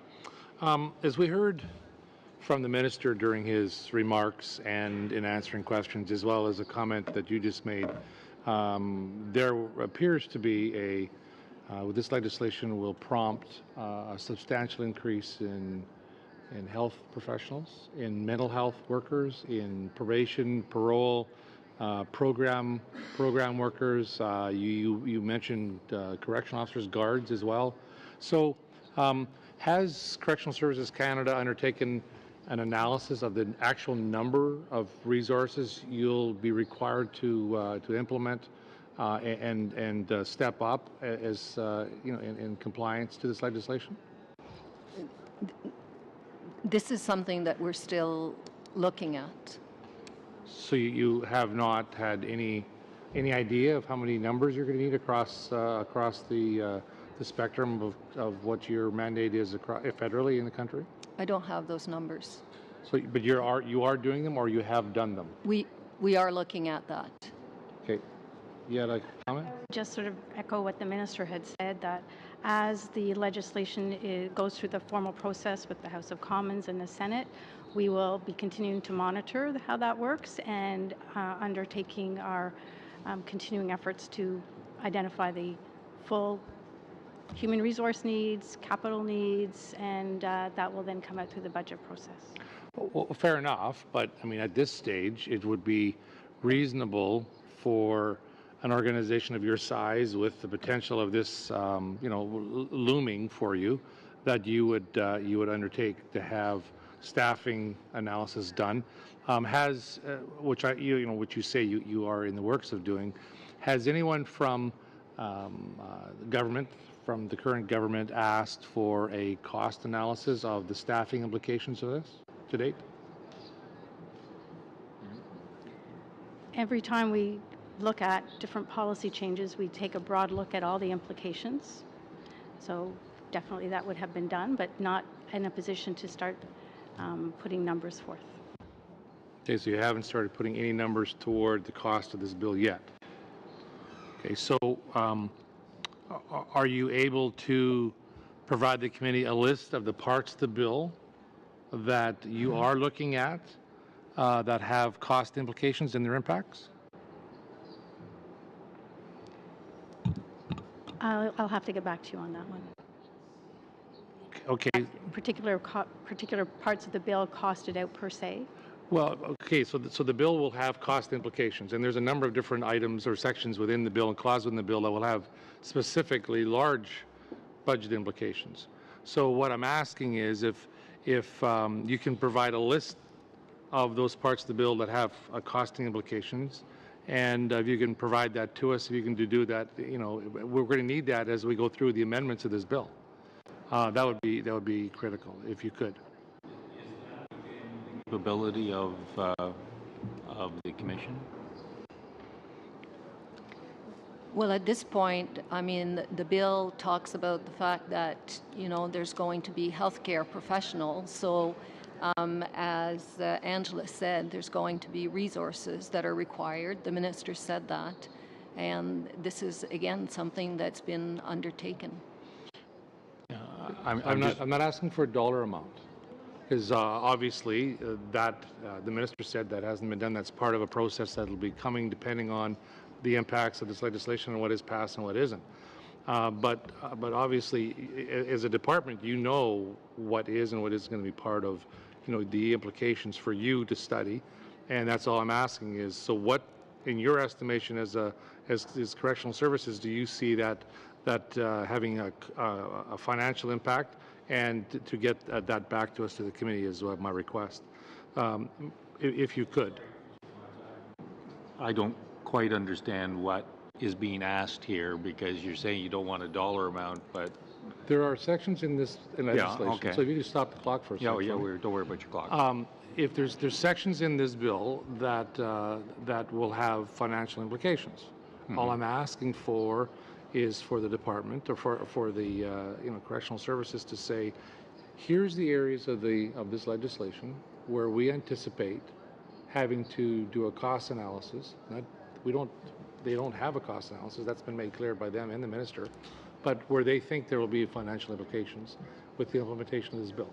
As we heard from the minister during his remarks and in answering questions, as well as a comment that you just made, there appears to be with this legislation will prompt a substantial increase in health professionals, in mental health workers, in probation, parole, program workers. You mentioned correctional officers, guards as well. So has Correctional Services Canada undertaken an analysis of the actual number of resources you'll be required to implement and step up as in compliance to this legislation? This is something that we're still looking at. So you have not had any idea of how many numbers you're going to need across the spectrum of what your mandate is federally in the country? I don't have those numbers. So, but you are doing them, or you have done them? We are looking at that. Okay. You had a comment? Just sort of echo what the minister had said, that as the legislation goes through the formal process with the House of Commons and the Senate, we will be continuing to monitor how that works and undertaking our continuing efforts to identify the full human resource needs, capital needs, and that will then come out through the budget process. Well, fair enough, but I mean, at this stage, it would be reasonable for an organization of your size, with the potential of this, looming for you, that you would undertake to have staffing analysis done. Which you say you are in the works of doing. Has anyone from the government, from the current government, asked for a cost analysis of the staffing implications of this to date? Every time we look at different policy changes, we take a broad look at all the implications. So definitely that would have been done, but not in a position to start putting numbers forth. Okay, so you haven't started putting any numbers toward the cost of this bill yet. Okay, so are you able to provide the committee a list of the parts of the bill that you are looking at that have cost implications and their impacts? I'll have to get back to you on that one. Okay. Particular parts of the bill costed out per se. Well, okay, so the bill will have cost implications, and there's a number of different items or sections within the bill and clauses within the bill that will have specifically large budget implications. So what I'm asking is if you can provide a list of those parts of the bill that have costing implications, and if you can provide that to us, if you can do that, we're going to need that as we go through the amendments of this bill. That would be critical if you could. Capability of the commission? Well, at this point, I mean, the bill talks about the fact that, there's going to be healthcare professionals. So as Angela said, there's going to be resources that are required. The minister said that. And this is, again, something that's been undertaken. I'm not asking for a dollar amount, because obviously the minister said that hasn't been done. That's part of a process that will be coming depending on the impacts of this legislation and what is passed and what isn't. But obviously, as a department, you know what is and what isn't going to be part of, the implications for you to study, and that's all I'm asking is, so what, in your estimation as correctional services, do you see that having a financial impact, and to get that back to us, to the committee, is my request, if you could. I don't quite understand what is being asked here, because you're saying you don't want a dollar amount, but... There are sections in this legislation, okay. So if you could stop the clock for a second. Don't worry about your clock. If there's sections in this bill that will have financial implications, all I'm asking for is for the department, or for the correctional services, to say, here's the areas of this legislation where we anticipate having to do a cost analysis. They don't have a cost analysis. That's been made clear by them and the minister, but where they think there will be financial implications with the implementation of this bill.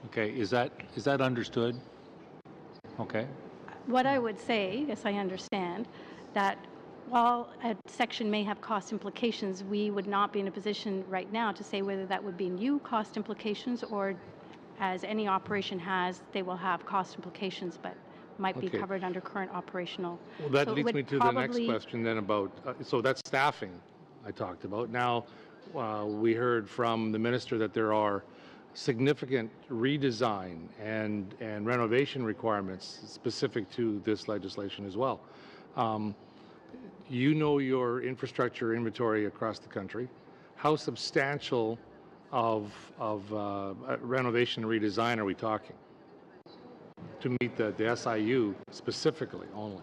Okay, is that understood? Okay. What I would say, yes, I understand, that while a section may have cost implications, we would not be in a position right now to say whether that would be new cost implications or, as any operation has, they will have cost implications, but might be Okay. covered under current operational. Well, that So it leads would me to the next probably- question then about, so that's staffing I talked about. Now, we heard from the minister that there are significant redesign and renovation requirements specific to this legislation as well. You know your infrastructure inventory across the country. How substantial of renovation and redesign are we talking to meet the SIU specifically only?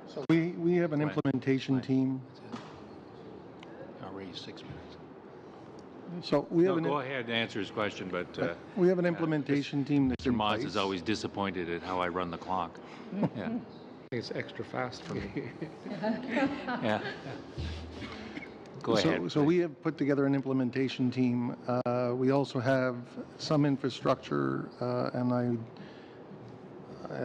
So we have an implementation team. Already 6 minutes. So we have go ahead and answer his question, but we have an implementation team that's Mr. Mods is always disappointed at how I run the clock. Yeah. It's extra fast for me. Yeah. Go ahead. So we have put together an implementation team. We also have some infrastructure, and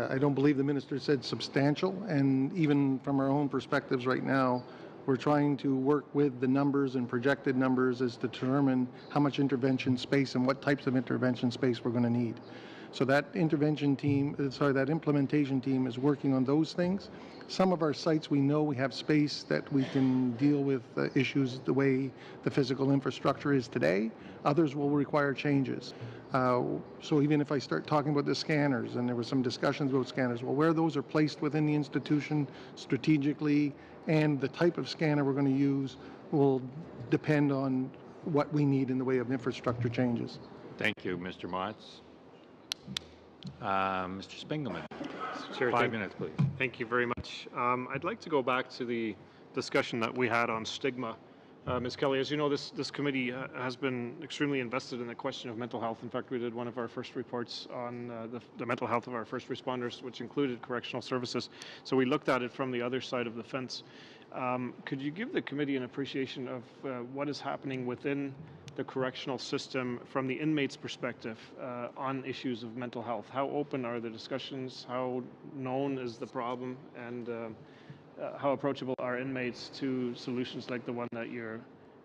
I don't believe the minister said substantial. And even from our own perspectives right now, we're trying to work with the numbers and projected numbers as to determine how much intervention space and what types of intervention space we're going to need. So that implementation team is working on those things. Some of our sites, we know we have space that we can deal with issues the way the physical infrastructure is today. Others will require changes. So even if I start talking about the scanners, and there were some discussions about scanners, well, where those are placed within the institution strategically and the type of scanner we're going to use will depend on what we need in the way of infrastructure changes. Thank you, Mr. Motz. Mr. Spiegelman, Chair, 5 minutes, please. Thank you very much. I'd like to go back to the discussion that we had on stigma. Ms. Kelly, as you know, this committee has been extremely invested in the question of mental health. In fact, we did one of our first reports on the mental health of our first responders, which included correctional services. So we looked at it from the other side of the fence. Could you give the committee an appreciation of what is happening within the correctional system from the inmates' perspective on issues of mental health? How open are the discussions? How known is the problem? And how approachable are inmates to solutions like the one that you're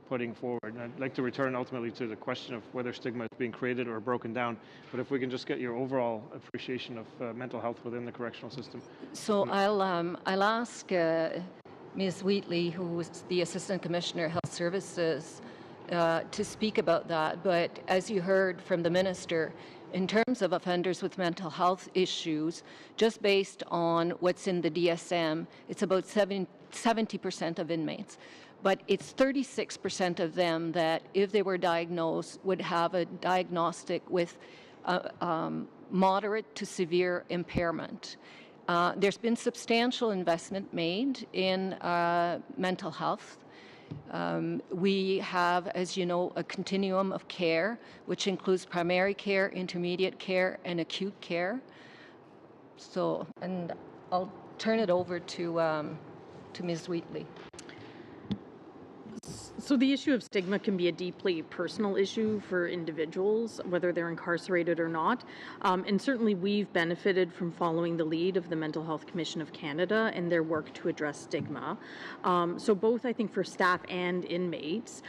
putting forward? And I'd like to return ultimately to the question of whether stigma is being created or broken down, but if we can just get your overall appreciation of mental health within the correctional system. So I'll ask Ms. Wheatley, who is the Assistant Commissioner of Health Services, to speak about that. But as you heard from the Minister, in terms of offenders with mental health issues, just based on what's in the DSM, it's about 70% of inmates. But it's 36% of them that, if they were diagnosed, would have a diagnostic with moderate to severe impairment. There's been substantial investment made in mental health. We have, as you know, a continuum of care, which includes primary care, intermediate care, and acute care. So, and I'll turn it over to Ms. Wheatley. So the issue of stigma can be a deeply personal issue for individuals, whether they're incarcerated or not. And certainly we've benefited from following the lead of the Mental Health Commission of Canada and their work to address stigma. So both, I think, for staff and inmates,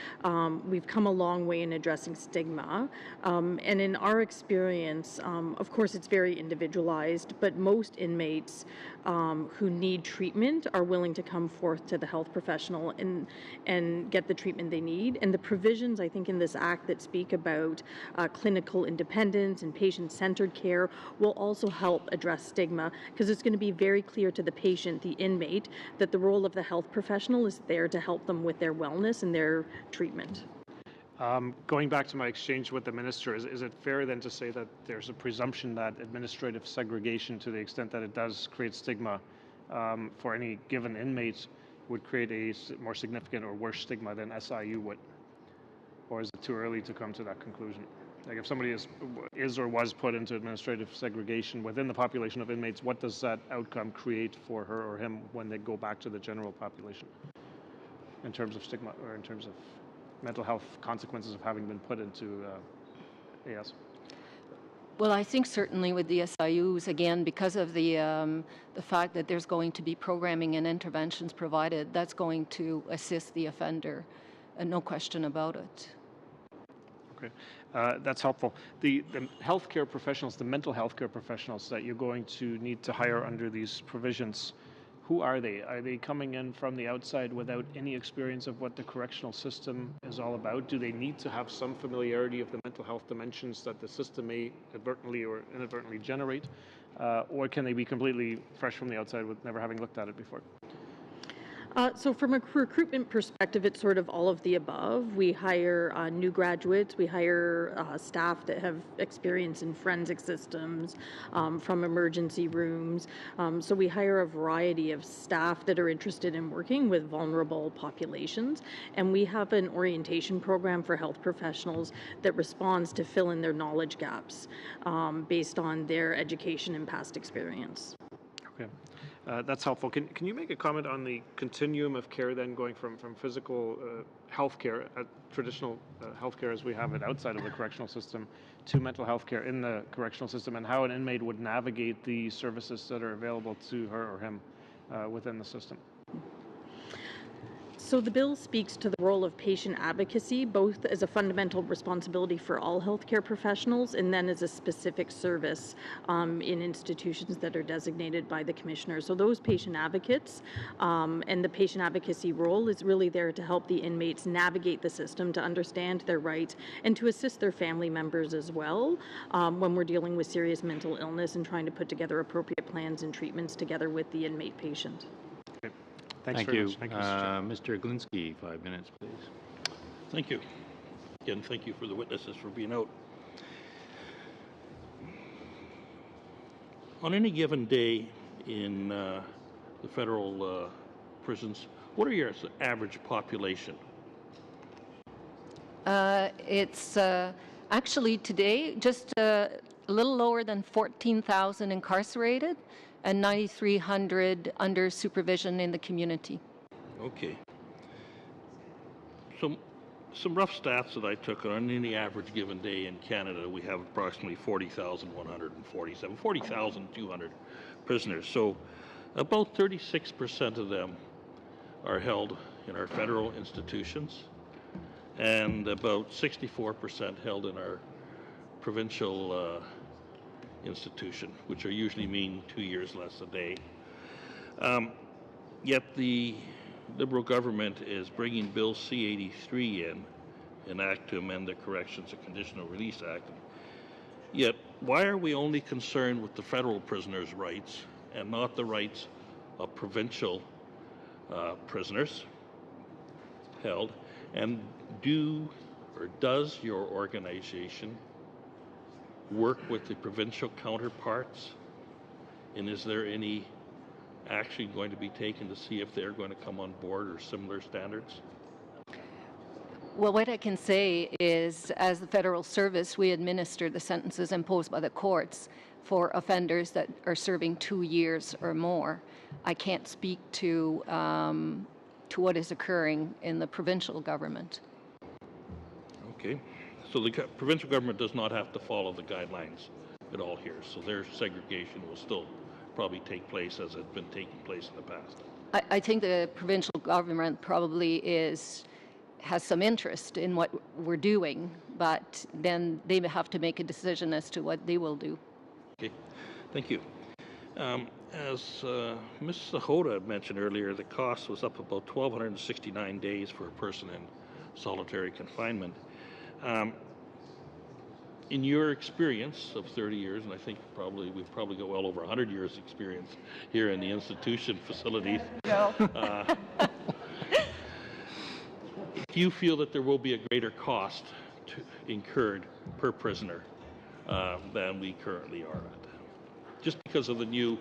we've come a long way in addressing stigma. And in our experience, of course, it's very individualized, but most inmates who need treatment are willing to come forth to the health professional and get the treatment they need. And the provisions, I think, in this act that speak about clinical independence and patient-centered care will also help address stigma, because it's going to be very clear to the patient, the inmate, that the role of the health professional is there to help them with their wellness and their treatment. Going back to my exchange with the minister, is it fair then to say that there's a presumption that administrative segregation, to the extent that it does create stigma for any given inmate, would create a more significant or worse stigma than SIU would? Or is it too early to come to that conclusion? Like, if somebody is or was put into administrative segregation within the population of inmates, what does that outcome create for her or him when they go back to the general population in terms of stigma or in terms of mental health consequences of having been put into AS? Well, I think certainly with the SIUs, again, because of the fact that there's going to be programming and interventions provided, that's going to assist the offender, no question about it. Okay, that's helpful. The healthcare professionals, the mental health care professionals that you're going to need to hire under these provisions, who are they? Are they coming in from the outside without any experience of what the correctional system is all about? Do they need to have some familiarity of the mental health dimensions that the system may advertently or inadvertently generate? Or can they be completely fresh from the outside with never having looked at it before? So from a recruitment perspective, it's sort of all of the above. We hire new graduates, we hire staff that have experience in forensic systems, from emergency rooms. So we hire a variety of staff that are interested in working with vulnerable populations. And we have an orientation program for health professionals that responds to fill in their knowledge gaps based on their education and past experience. Okay. That's helpful. Can you make a comment on the continuum of care then going from physical health care, traditional health care as we have it outside of the correctional system, to mental health care in the correctional system, and how an inmate would navigate the services that are available to her or him within the system? So the bill speaks to the role of patient advocacy, both as a fundamental responsibility for all healthcare professionals and then as a specific service in institutions that are designated by the commissioner. So those patient advocates and the patient advocacy role is really there to help the inmates navigate the system, to understand their rights, and to assist their family members as well when we're dealing with serious mental illness and trying to put together appropriate plans and treatments together with the inmate patient. Thank you. Much. Thank you, Mr. Glinsky, 5 minutes, please. Thank you. Again, thank you for the witnesses for being out. On any given day in the federal prisons, what are your average population? It's actually today just a little lower than 14,000 incarcerated and 9,300 under supervision in the community. Okay. Some rough stats that I took on any average given day in Canada, we have approximately 40,147, 40,200 prisoners. So about 36% of them are held in our federal institutions, and about 64% held in our provincial institution, which are usually mean 2 years less a day. Yet the Liberal government is bringing Bill C-83 in, an act to amend the Corrections and Conditional Release Act. Yet, why are we only concerned with the federal prisoners' rights and not the rights of provincial prisoners held? And does your organization work with the provincial counterparts? And is there any action going to be taken to see if they're going to come on board or similar standards? Well, what I can say is, as the federal service, we administer the sentences imposed by the courts for offenders that are serving 2 years or more. I can't speak to what is occurring in the provincial government. Okay. So the provincial government does not have to follow the guidelines at all here. So their segregation will still probably take place as it's been taking place in the past. I think the provincial government probably has some interest in what we're doing, but then they have to make a decision as to what they will do. Okay, thank you. As Ms. Sahota mentioned earlier, the cost was up about 1,269 days for a person in solitary confinement. In your experience of 30 years, and I think we've probably got well over 100 years experience here in the institution facilities, do you feel that there will be a greater cost incurred per prisoner than we currently are at, just because of the new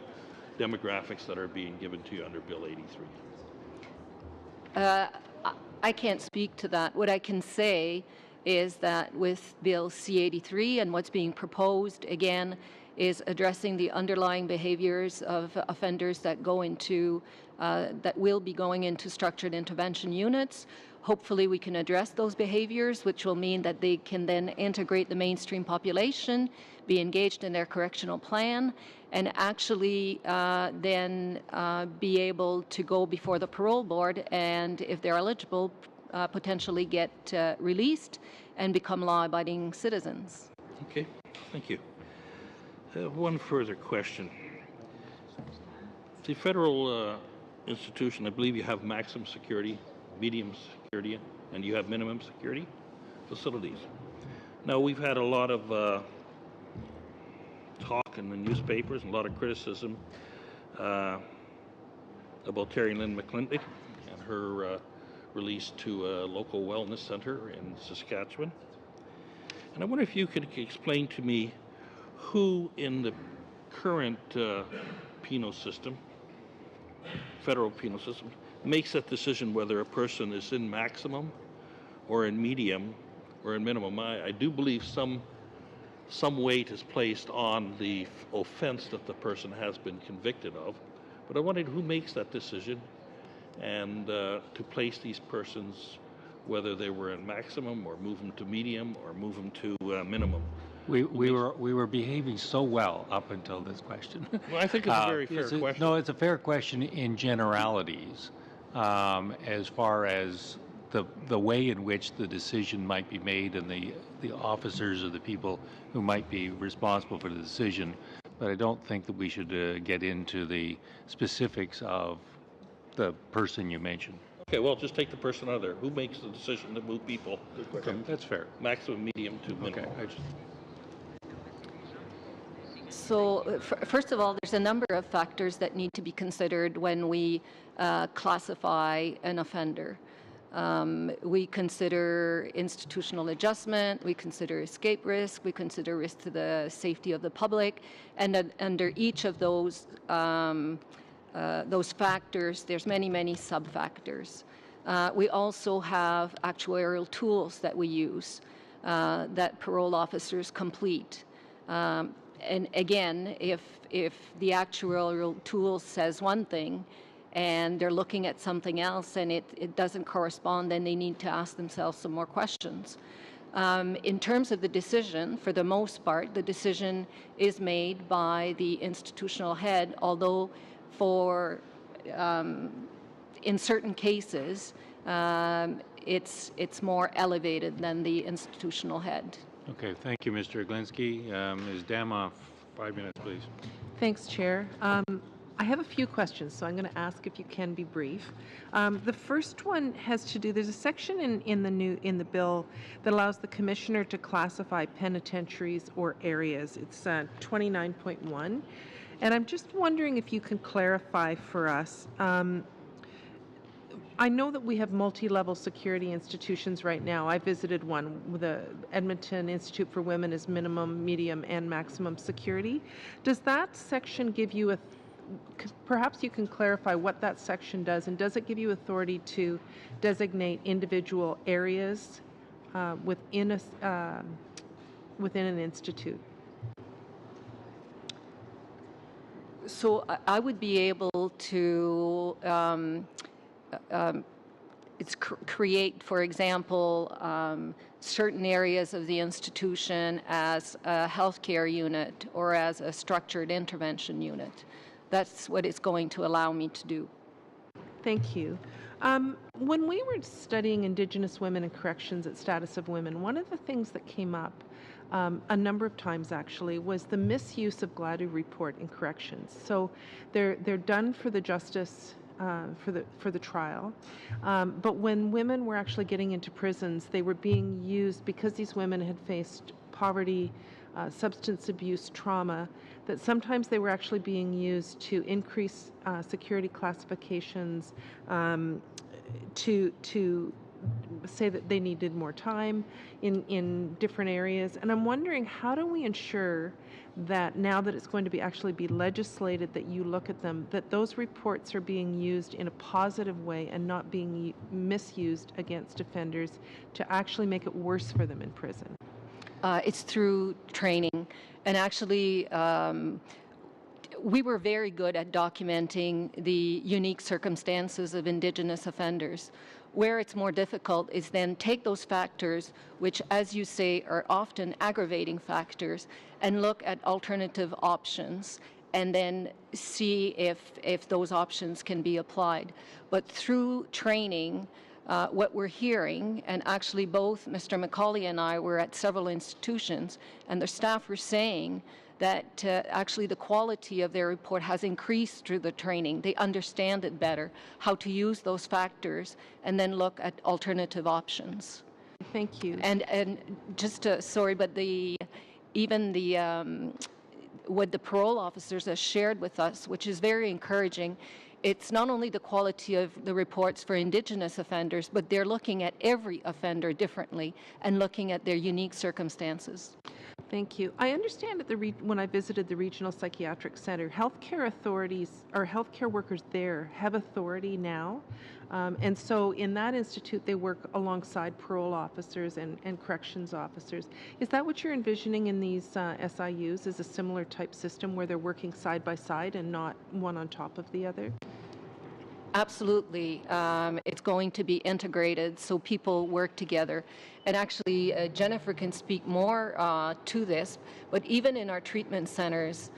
demographics that are being given to you under Bill 83? I can't speak to that. What I can say is that with Bill C-83 and what's being proposed, again, is addressing the underlying behaviors of offenders that will be going into structured intervention units. Hopefully we can address those behaviors, which will mean that they can then integrate the mainstream population, be engaged in their correctional plan, and actually then be able to go before the parole board and, if they're eligible, potentially get released and become law-abiding citizens. Okay, thank you. One further question. The federal institution, I believe you have maximum security, medium security, and you have minimum security facilities. Now, we've had a lot of talk in the newspapers, and a lot of criticism about Terry Lynn McClintock and her release to a local wellness center in Saskatchewan. And I wonder if you could explain to me who in the current penal system, federal penal system, makes that decision whether a person is in maximum or in medium or in minimum. I do believe some weight is placed on the offense that the person has been convicted of, but I wondered who makes that decision and to place these persons, whether they were in maximum or move them to medium or move them to minimum. We were behaving so well up until this question. Well, I think it's a very fair question. No, it's a fair question in generalities, as far as the way in which the decision might be made and the officers or the people who might be responsible for the decision. But I don't think that we should get into the specifics of the person you mentioned. Okay, well, just take the person out of there. Who makes the decision to move people from That's fair. maximum, medium to minimum? Okay. So first of all, there's a number of factors that need to be considered when we classify an offender. We consider institutional adjustment, we consider escape risk, we consider risk to the safety of the public, and under each of those factors, there's many sub-factors. We also have actuarial tools that we use that parole officers complete. And again, if the actuarial tool says one thing and they're looking at something else and it doesn't correspond, then they need to ask themselves some more questions. In terms of the decision, for the most part, the decision is made by the institutional head, although in certain cases, it's more elevated than the institutional head. Okay, thank you, Mr. Iglinski. Ms. Damoff, 5 minutes, please. Thanks, Chair. I have a few questions, so I'm going to ask if you can be brief. The first one has to do, there's a section in the bill that allows the commissioner to classify penitentiaries or areas. It's 29.1. And I'm just wondering if you can clarify for us. I know that we have multi-level security institutions right now. I visited one with the Edmonton Institute for Women is minimum, medium, and maximum security. Does that section give you perhaps you can clarify what that section does, and does it give you authority to designate individual areas within an institute? So I would be able to create, for example, certain areas of the institution as a healthcare unit or as a structured intervention unit. That's what it's going to allow me to do. Thank you. When we were studying Indigenous women and corrections at Status of Women, one of the things that came up a number of times actually was the misuse of Gladue report in corrections. So they're done for the justice for the trial, but when women were actually getting into prisons, they were being used because these women had faced poverty, substance abuse, trauma, that sometimes they were actually being used to increase security classifications, to say that they needed more time in different areas. And I'm wondering, how do we ensure that now that it's going to actually be legislated that you look at them, that those reports are being used in a positive way and not being misused against offenders to actually make it worse for them in prison? It's through training. And actually, we were very good at documenting the unique circumstances of Indigenous offenders. Where it's more difficult is then take those factors, which, as you say, are often aggravating factors, and look at alternative options and then see if those options can be applied. But through training, what we're hearing, and actually both Mr. McCauley and I were at several institutions, and their staff were saying that actually the quality of their report has increased through the training. They understand it better, how to use those factors, and then look at alternative options. Thank you. And just to, sorry, but even what the parole officers have shared with us, which is very encouraging, it's not only the quality of the reports for Indigenous offenders, but they're looking at every offender differently and looking at their unique circumstances. Thank you. I understand that when I visited the Regional Psychiatric Center, healthcare authorities or healthcare workers there have authority now. And so in that institute, they work alongside parole officers and corrections officers. Is that what you're envisioning in these SIUs, is a similar type system where they're working side by side and not one on top of the other? Absolutely. It's going to be integrated so people work together. And actually, Jennifer can speak more to this, but even in our treatment centers,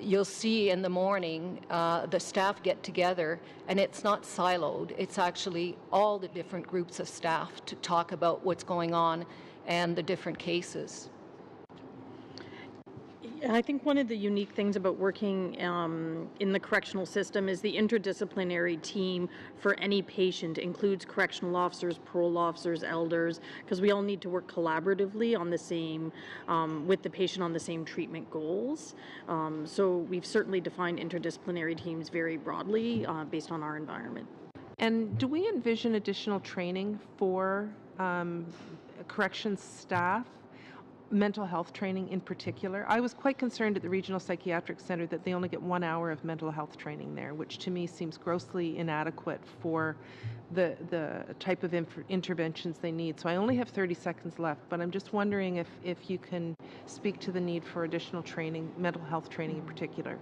you'll see in the morning the staff get together, and it's not siloed. It's actually all the different groups of staff to talk about what's going on and the different cases. I think one of the unique things about working in the correctional system is the interdisciplinary team for any patient includes correctional officers, parole officers, elders, because we all need to work collaboratively on the same, with the patient on the same treatment goals. So we've certainly defined interdisciplinary teams very broadly based on our environment. And do we envision additional training for corrections staff? Mental health training in particular. I was quite concerned at the Regional Psychiatric Center that they only get 1 hour of mental health training there, which to me seems grossly inadequate for the type of interventions they need. So I only have 30 seconds left, but I'm just wondering if you can speak to the need for additional training, mental health training in particular.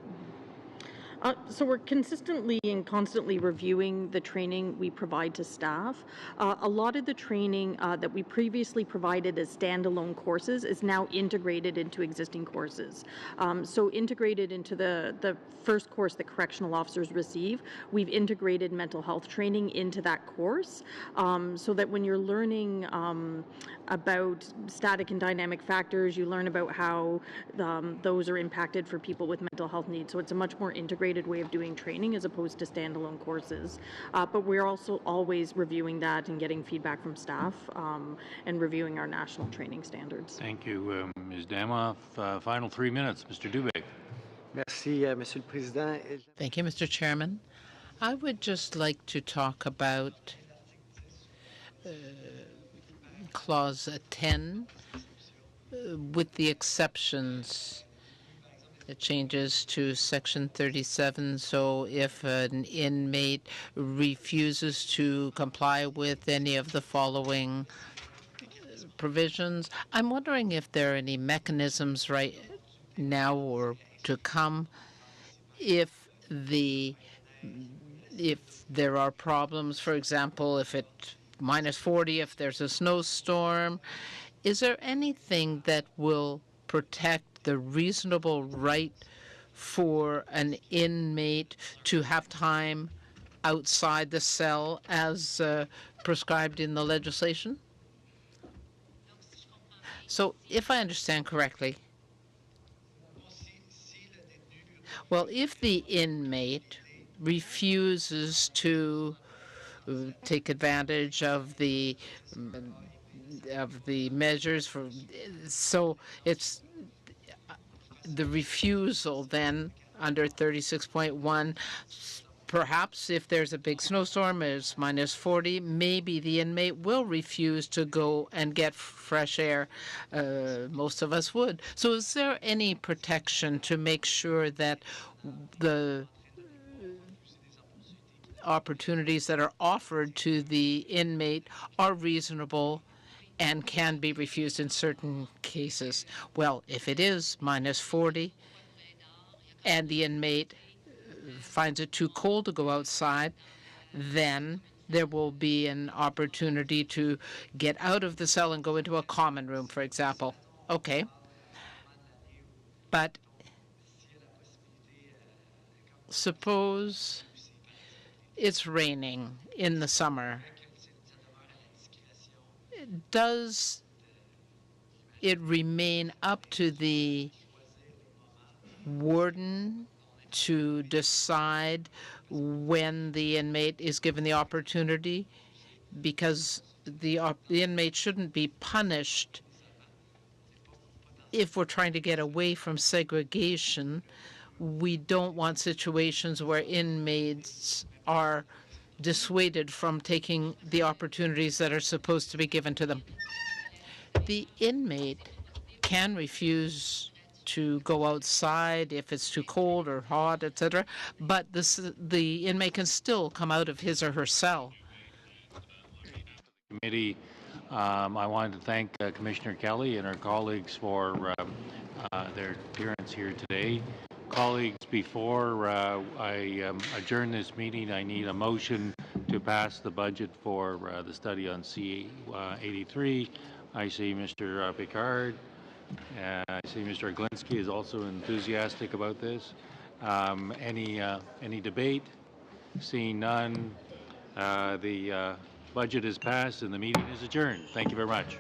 So we're consistently and constantly reviewing the training we provide to staff. A lot of the training that we previously provided as standalone courses is now integrated into existing courses. So integrated into the first course that correctional officers receive, we've integrated mental health training into that course so that when you're learning about static and dynamic factors, you learn about how those are impacted for people with mental health needs. So it's a much more integrated way of doing training as opposed to standalone courses. But we're also always reviewing that and getting feedback from staff and reviewing our national training standards. Thank you, Ms. Damoff. Final 3 minutes, Mr. Dubé. Merci, Monsieur le Président. Thank you, Mr. Chairman. I would just like to talk about Clause 10 with the exceptions. It changes to Section 37, so if an inmate refuses to comply with any of the following provisions, I'm wondering if there are any mechanisms right now or to come if there are problems, for example, if it's -40, if there's a snowstorm, is there anything that will protect the reasonable right for an inmate to have time outside the cell as prescribed in the legislation? So if I understand correctly, well, if the inmate refuses to take advantage of the measures for, so it's the refusal then under 36.1, perhaps if there's a big snowstorm, it's -40, maybe the inmate will refuse to go and get fresh air. Most of us would. So is there any protection to make sure that the opportunities that are offered to the inmate are reasonable and can be refused in certain cases? Well, if it is -40 and the inmate finds it too cold to go outside, then There will be an opportunity to get out of the cell and go into a common room, for example. Okay. But suppose it's raining in the summer. Does it remain up to the warden to decide when the inmate is given the opportunity? Because the inmate shouldn't be punished if we're trying to get away from segregation. We don't want situations where inmates are dissuaded from taking the opportunities that are supposed to be given to them. The inmate can refuse to go outside if it's too cold or hot, etc., but the inmate can still come out of his or her cell. Committee, I wanted to thank Commissioner Kelly and her colleagues for their appearance here today. Colleagues, before I adjourn this meeting, I need a motion to pass the budget for the study on C83. I see Mr. Picard. I see Mr. Glinski is also enthusiastic about this. Any debate? Seeing none, the budget is passed and the meeting is adjourned. Thank you very much.